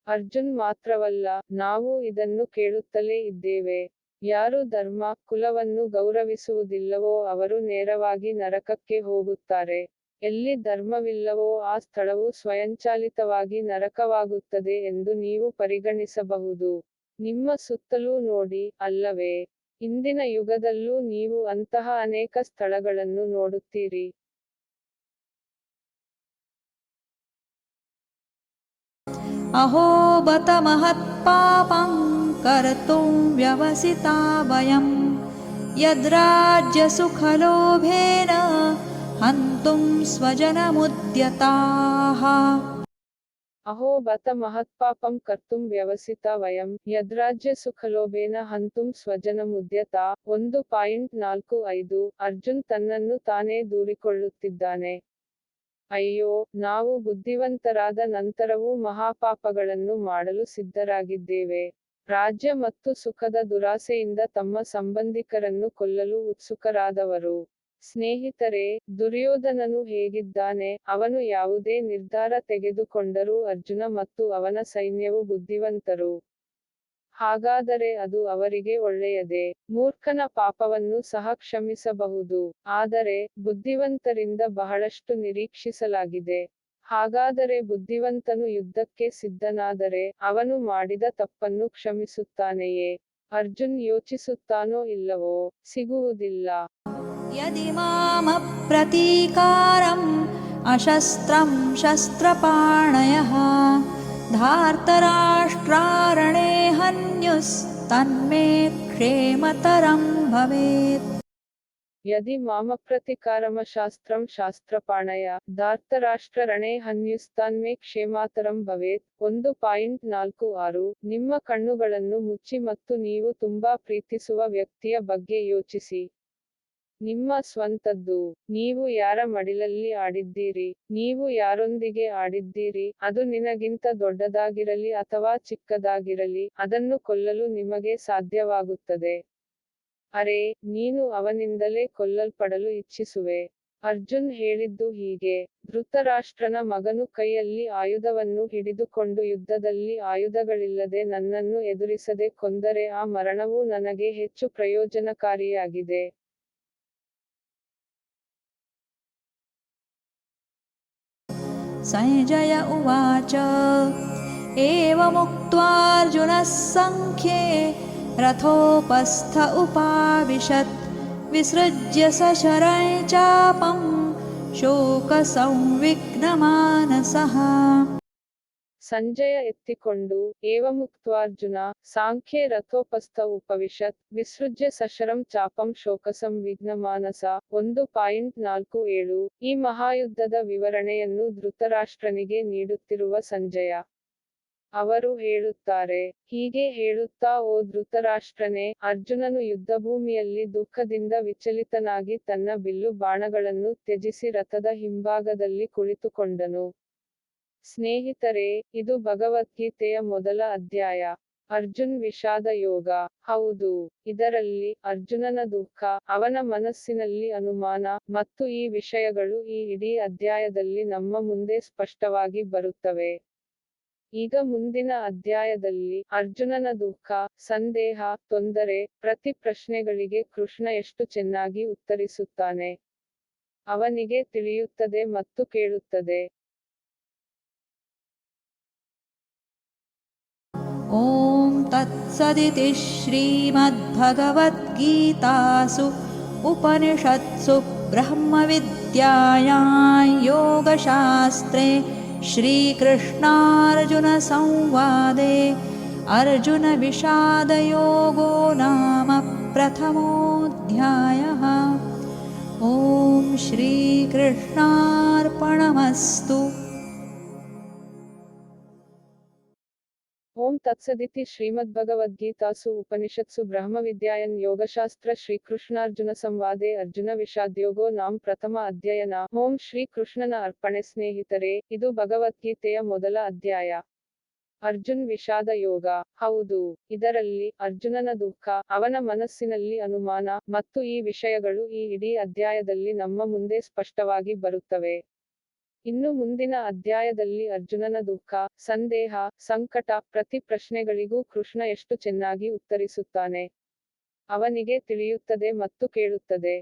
ಅರ್ಜುನ್ ಮಾತ್ರವಲ್ಲ, ನಾವು ಇದನ್ನು ಕೇಳುತ್ತಲೇ ಇದ್ದೇವೆ. ಯಾರು ಧರ್ಮ, ಕುಲವನ್ನು ಗೌರವಿಸುವುದಿಲ್ಲವೋ ಅವರು ನೇರವಾಗಿ ನರಕಕ್ಕೆ ಹೋಗುತ್ತಾರೆ. ಎಲ್ಲಿ ಧರ್ಮವಿಲ್ಲವೋ ಆ ಸ್ಥಳವು ಸ್ವಯಂಚಾಲಿತವಾಗಿ ನರಕವಾಗುತ್ತದೆ ಎಂದು ನೀವು ಪರಿಗಣಿಸಬಹುದು. ನಿಮ್ಮ ಸುತ್ತಲೂ ನೋಡಿ, ಅಲ್ಲವೇ? ಇಂದಿನ ಯುಗದಲ್ಲೂ ನೀವು ಅಂತಹ ಅನೇಕ ಸ್ಥಳಗಳನ್ನು ನೋಡುತ್ತೀರಿ. ಅಹೋ ಬತ ಮಹತ್ಪಾಪಂ ಕರ್ತುಂ ವ್ಯವಸಿತಾ ವಯಂ ಯದ್ರಾಜ್ಯಸುಖಲೋಭೇನ ಹಂತುಂ ಸ್ವಜನಮುದ್ಯತಾಃ. ಅಹೋ ಬತ ಮಹತ್ಪಾಪಂ ಕರ್ತುಂ ವ್ಯವಸಿತ ವಯಂ ಯದ್ರಾಜ್ಯ ಸುಖಲೋಭೇನ ಹಂತುಂ ಸ್ವಜನಮುದ್ಯತಾ. 1.45 ಅರ್ಜುನ್ ತನ್ನನ್ನು ತಾನೇ ದೂರಿಕೊಳ್ಳುತ್ತಿದ್ದಾನೆ. ಅಯ್ಯೋ, ನಾವು ಬುದ್ಧಿವಂತರಾದ ನಂತರವೂ ಮಹಾಪಾಪಗಳನ್ನು ಮಾಡಲು ಸಿದ್ಧರಾಗಿದ್ದೇವೆ. ರಾಜ್ಯ ಮತ್ತು ಸುಖದ ದುರಾಸೆಯಿಂದ ತಮ್ಮ ಸಂಬಂಧಿಕರನ್ನು ಕೊಲ್ಲಲು ಉತ್ಸುಕರಾದವರು. ಸ್ನೇಹಿತರೆ, ದುರ್ಯೋಧನನು ಹೇಗಿದ್ದಾನೆ? ಅವನು ಯಾವುದೇ ನಿರ್ಧಾರ ತೆಗೆದುಕೊಂಡರೂ ಅರ್ಜುನ ಮತ್ತು ಅವನ ಸೈನ್ಯವು ಬುದ್ಧಿವಂತರು. ಹಾಗಾದರೆ ಅದು ಅವರಿಗೆ ಒಳ್ಳೆಯದೇ? ಮೂರ್ಖನ ಪಾಪವನ್ನು ಸಹ ಕ್ಷಮಿಸಬಹುದು, ಆದರೆ ಬುದ್ಧಿವಂತರಿಂದ ಬಹಳಷ್ಟು ನಿರೀಕ್ಷಿಸಲಾಗಿದೆ. ಹಾಗಾದರೆ ಬುದ್ಧಿವಂತನು ಯುದ್ಧಕ್ಕೆ ಸಿದ್ಧನಾದರೆ ಅವನು ಮಾಡಿದ ತಪ್ಪನ್ನು ಕ್ಷಮಿಸುತ್ತಾನೆಯೇ? ಅರ್ಜುನ್ ಯೋಚಿಸುತ್ತಾನೋ ಇಲ್ಲವೋ? ಸಿಗುವುದಿಲ್ಲ. ಯದಿ ಮಾಮಪ್ರತೀಕಾರಂ ಅಶಸ್ತ್ರಂ ಶಸ್ತ್ರಪಾಣಯಃ ಧಾರ್ತರಾಷ್ಟ್ರಾರಣೇ ಹನ್ಯುಸ್ತನ್ಮೇ ಕ್ಷೇಮತರಂ ಭವೇತ್. ಯದಿ ಮಾಮಪ್ರತಿಕಾರಮ ಶಾಸ್ತ್ರಂ ಶಾಸ್ತ್ರಪಾಣಯ ಧಾರ್ತರಾಷ್ಟ್ರ ರಣೇ ಹನ್ಯುಸ್ತಾನ್ಮೇ ಕ್ಷೇಮಾತರಂ ಭವೇತ್. 1.46 ನಿಮ್ಮ ಕಣ್ಣುಗಳನ್ನು ಮುಚ್ಚಿ ಮತ್ತು ನೀವು ತುಂಬಾ ಪ್ರೀತಿಸುವ ವ್ಯಕ್ತಿಯ ಬಗ್ಗೆ ಯೋಚಿಸಿ. ನಿಮ್ಮ ಸ್ವಂತದ್ದು. ನೀವು ಯಾರ ಮಡಿಲಲ್ಲಿ ಆಡಿದ್ದೀರಿ? ನೀವು ಯಾರೊಂದಿಗೆ ಆಡಿದ್ದೀರಿ? ಅದು ನಿನಗಿಂತ ದೊಡ್ಡದಾಗಿರಲಿ ಅಥವಾ ಚಿಕ್ಕದಾಗಿರಲಿ, ಅದನ್ನು ಕೊಲ್ಲಲು ನಿಮಗೆ ಸಾಧ್ಯವಾಗುತ್ತದೆ. ಅರೆ, ನೀನು ಅವನಿಂದಲೇ ಕೊಲ್ಲಲ್ಪಡಲು ಇಚ್ಛಿಸುವೆ. ಅರ್ಜುನ್ ಹೇಳಿದ್ದು ಹೀಗೆ: ಧೃತರಾಷ್ಟ್ರನ ಮಗನು ಕೈಯಲ್ಲಿ ಆಯುಧವನ್ನು ಹಿಡಿದುಕೊಂಡು ಯುದ್ಧದಲ್ಲಿ ಆಯುಧಗಳಿಲ್ಲದೆ ನನ್ನನ್ನು ಎದುರಿಸದೆ ಕೊಂದರೆ ಆ ಮರಣವು ನನಗೆ ಹೆಚ್ಚು ಪ್ರಯೋಜನಕಾರಿಯಾಗಿದೆ. ಸಂಜಯ ಉವಾಚ ಏವಮುಕ್ತ್ವಾರ್ಜುನಃ ಸಂಖ್ಯೇ ರಥೋಪಸ್ಥ ಉಪಾವಿಶತ್ ವಿಸೃಜ್ಯ ಸಶರಂ ಚಾಪಂ ಶೋಕಸಂವಿಘ್ನಮಾನಸಃ. ಸಂಜಯ ಎತ್ತಿಕೊಂಡು, ಏವಮುಕ್ತ್ವಾರ್ಜುನ ಸಾಂಖ್ಯೇ ರಥೋಪಸ್ಥ ಉಪವಿಶತ್ ವಿಸೃಜ್ಯ ಸಶರಂ ಚಾಪಂ ಶೋಕಸಂವಿಘ್ನಮಾನಸ. 1.47 ಈ ಮಹಾಯುದ್ಧದ ವಿವರಣೆಯನ್ನು ಧೃತರಾಷ್ಟ್ರನಿಗೆ ನೀಡುತ್ತಿರುವ ಸಂಜಯ ಅವರು ಹೇಳುತ್ತಾರೆ: ಹೀಗೆ ಹೇಳುತ್ತಾ, ಓ ಧೃತರಾಷ್ಟ್ರನೇ, ಅರ್ಜುನನು ಯುದ್ಧಭೂಮಿಯಲ್ಲಿ ದುಃಖದಿಂದ ವಿಚಲಿತನಾಗಿ ತನ್ನ ಬಿಲ್ಲು ಬಾಣಗಳನ್ನು ತ್ಯಜಿಸಿ ರಥದ ಹಿಂಭಾಗದಲ್ಲಿ ಕುಳಿತುಕೊಂಡನು. ಸ್ನೇಹಿತರೆ, ಇದು ಭಗವದ್ಗೀತೆಯ ಮೊದಲ ಅಧ್ಯಾಯ. ಅರ್ಜುನ್ ವಿಷಾದ ಯೋಗ. ಹೌದು, ಇದರಲ್ಲಿ ಅರ್ಜುನನ ದುಃಖ, ಅವನ ಮನಸ್ಸಿನಲ್ಲಿ ಅನುಮಾನ, ಮತ್ತು ಈ ವಿಷಯಗಳು ಈ ಇಡೀ ಅಧ್ಯಾಯದಲ್ಲಿ ನಮ್ಮ ಮುಂದೆ ಸ್ಪಷ್ಟವಾಗಿ ಬರುತ್ತವೆ. ಈಗ ಮುಂದಿನ ಅಧ್ಯಾಯದಲ್ಲಿ ಅರ್ಜುನನ ದುಃಖ, ಸಂದೇಹ, ತೊಂದರೆ, ಪ್ರತಿ ಪ್ರಶ್ನೆಗಳಿಗೆ ಕೃಷ್ಣ ಎಷ್ಟು ಚೆನ್ನಾಗಿ ಉತ್ತರಿಸುತ್ತಾನೆ. ಅವನಿಗೆ ತಿಳಿಯುತ್ತದೆ ಮತ್ತು ಕೇಳುತ್ತದೆ. ಓಂ ತತ್ಸದಿತಿ ಶ್ರೀಮದ್ಭಗವದ್ಗೀತಾಸು ಉಪನಿಷತ್ಸು ಬ್ರಹ್ಮವಿದ್ಯಾಯಾಂ ಯೋಗಶಾಸ್ತ್ರೇ ಶ್ರೀಕೃಷ್ಣಾರ್ಜುನ ಸಂವಾದೇ ಅರ್ಜುನ ವಿಷಾದಯೋಗೋ ನಾಮ ಪ್ರಥಮೋಧ್ಯಾಯಃ. ಓಂ ಶ್ರೀಕೃಷ್ಣಾರ್ಪಣಮಸ್ತು. ಓಂ ತತ್ಸದಿತಿ ಶ್ರೀಮದ್ಭಗವದ್ಗೀತಾಸು ಉಪನಿಷತ್ಸು ಬ್ರಹ್ಮವಿದ್ಯಾಯಾಂ ಯೋಗಶಾಸ್ತ್ರ ಶ್ರೀಕೃಷ್ಣಾರ್ಜುನ ಸಂವಾದೆ ಅರ್ಜುನ ವಿಷಾದ್ಯೋಗೋ ನಾಮ್ ಪ್ರಥಮ ಅಧ್ಯಯನ. ಓಂ ಶ್ರೀ ಕೃಷ್ಣನ ಅರ್ಪಣೆ. ಸ್ನೇಹಿತರೆ, ಇದು ಭಗವದ್ಗೀತೆಯ ಮೊದಲ ಅಧ್ಯಾಯ. ಅರ್ಜುನ್ ವಿಷಾದ ಯೋಗ. ಹೌದು, ಇದರಲ್ಲಿ ಅರ್ಜುನನ ದುಃಖ, ಅವನ ಮನಸ್ಸಿನಲ್ಲಿ ಅನುಮಾನ, ಮತ್ತು ಈ ವಿಷಯಗಳು ಈ ಇಡೀ ಅಧ್ಯಾಯದಲ್ಲಿ ನಮ್ಮ ಮುಂದೆ ಸ್ಪಷ್ಟವಾಗಿ ಬರುತ್ತವೆ. ಇನ್ನು ಮುಂದಿನ ಅಧ್ಯಾಯದಲ್ಲಿ ಅರ್ಜುನನ ದುಃಖ, ಸಂದೇಹ, ಸಂಕಟ, ಪ್ರತಿ ಪ್ರಶ್ನೆಗಳಿಗೂ ಕೃಷ್ಣ ಎಷ್ಟು ಚೆನ್ನಾಗಿ ಉತ್ತರಿಸುತ್ತಾನೆ. ಅವನಿಗೆ ತಿಳಿಯುತ್ತದೆ ಮತ್ತು ಕೇಳುತ್ತದೆ.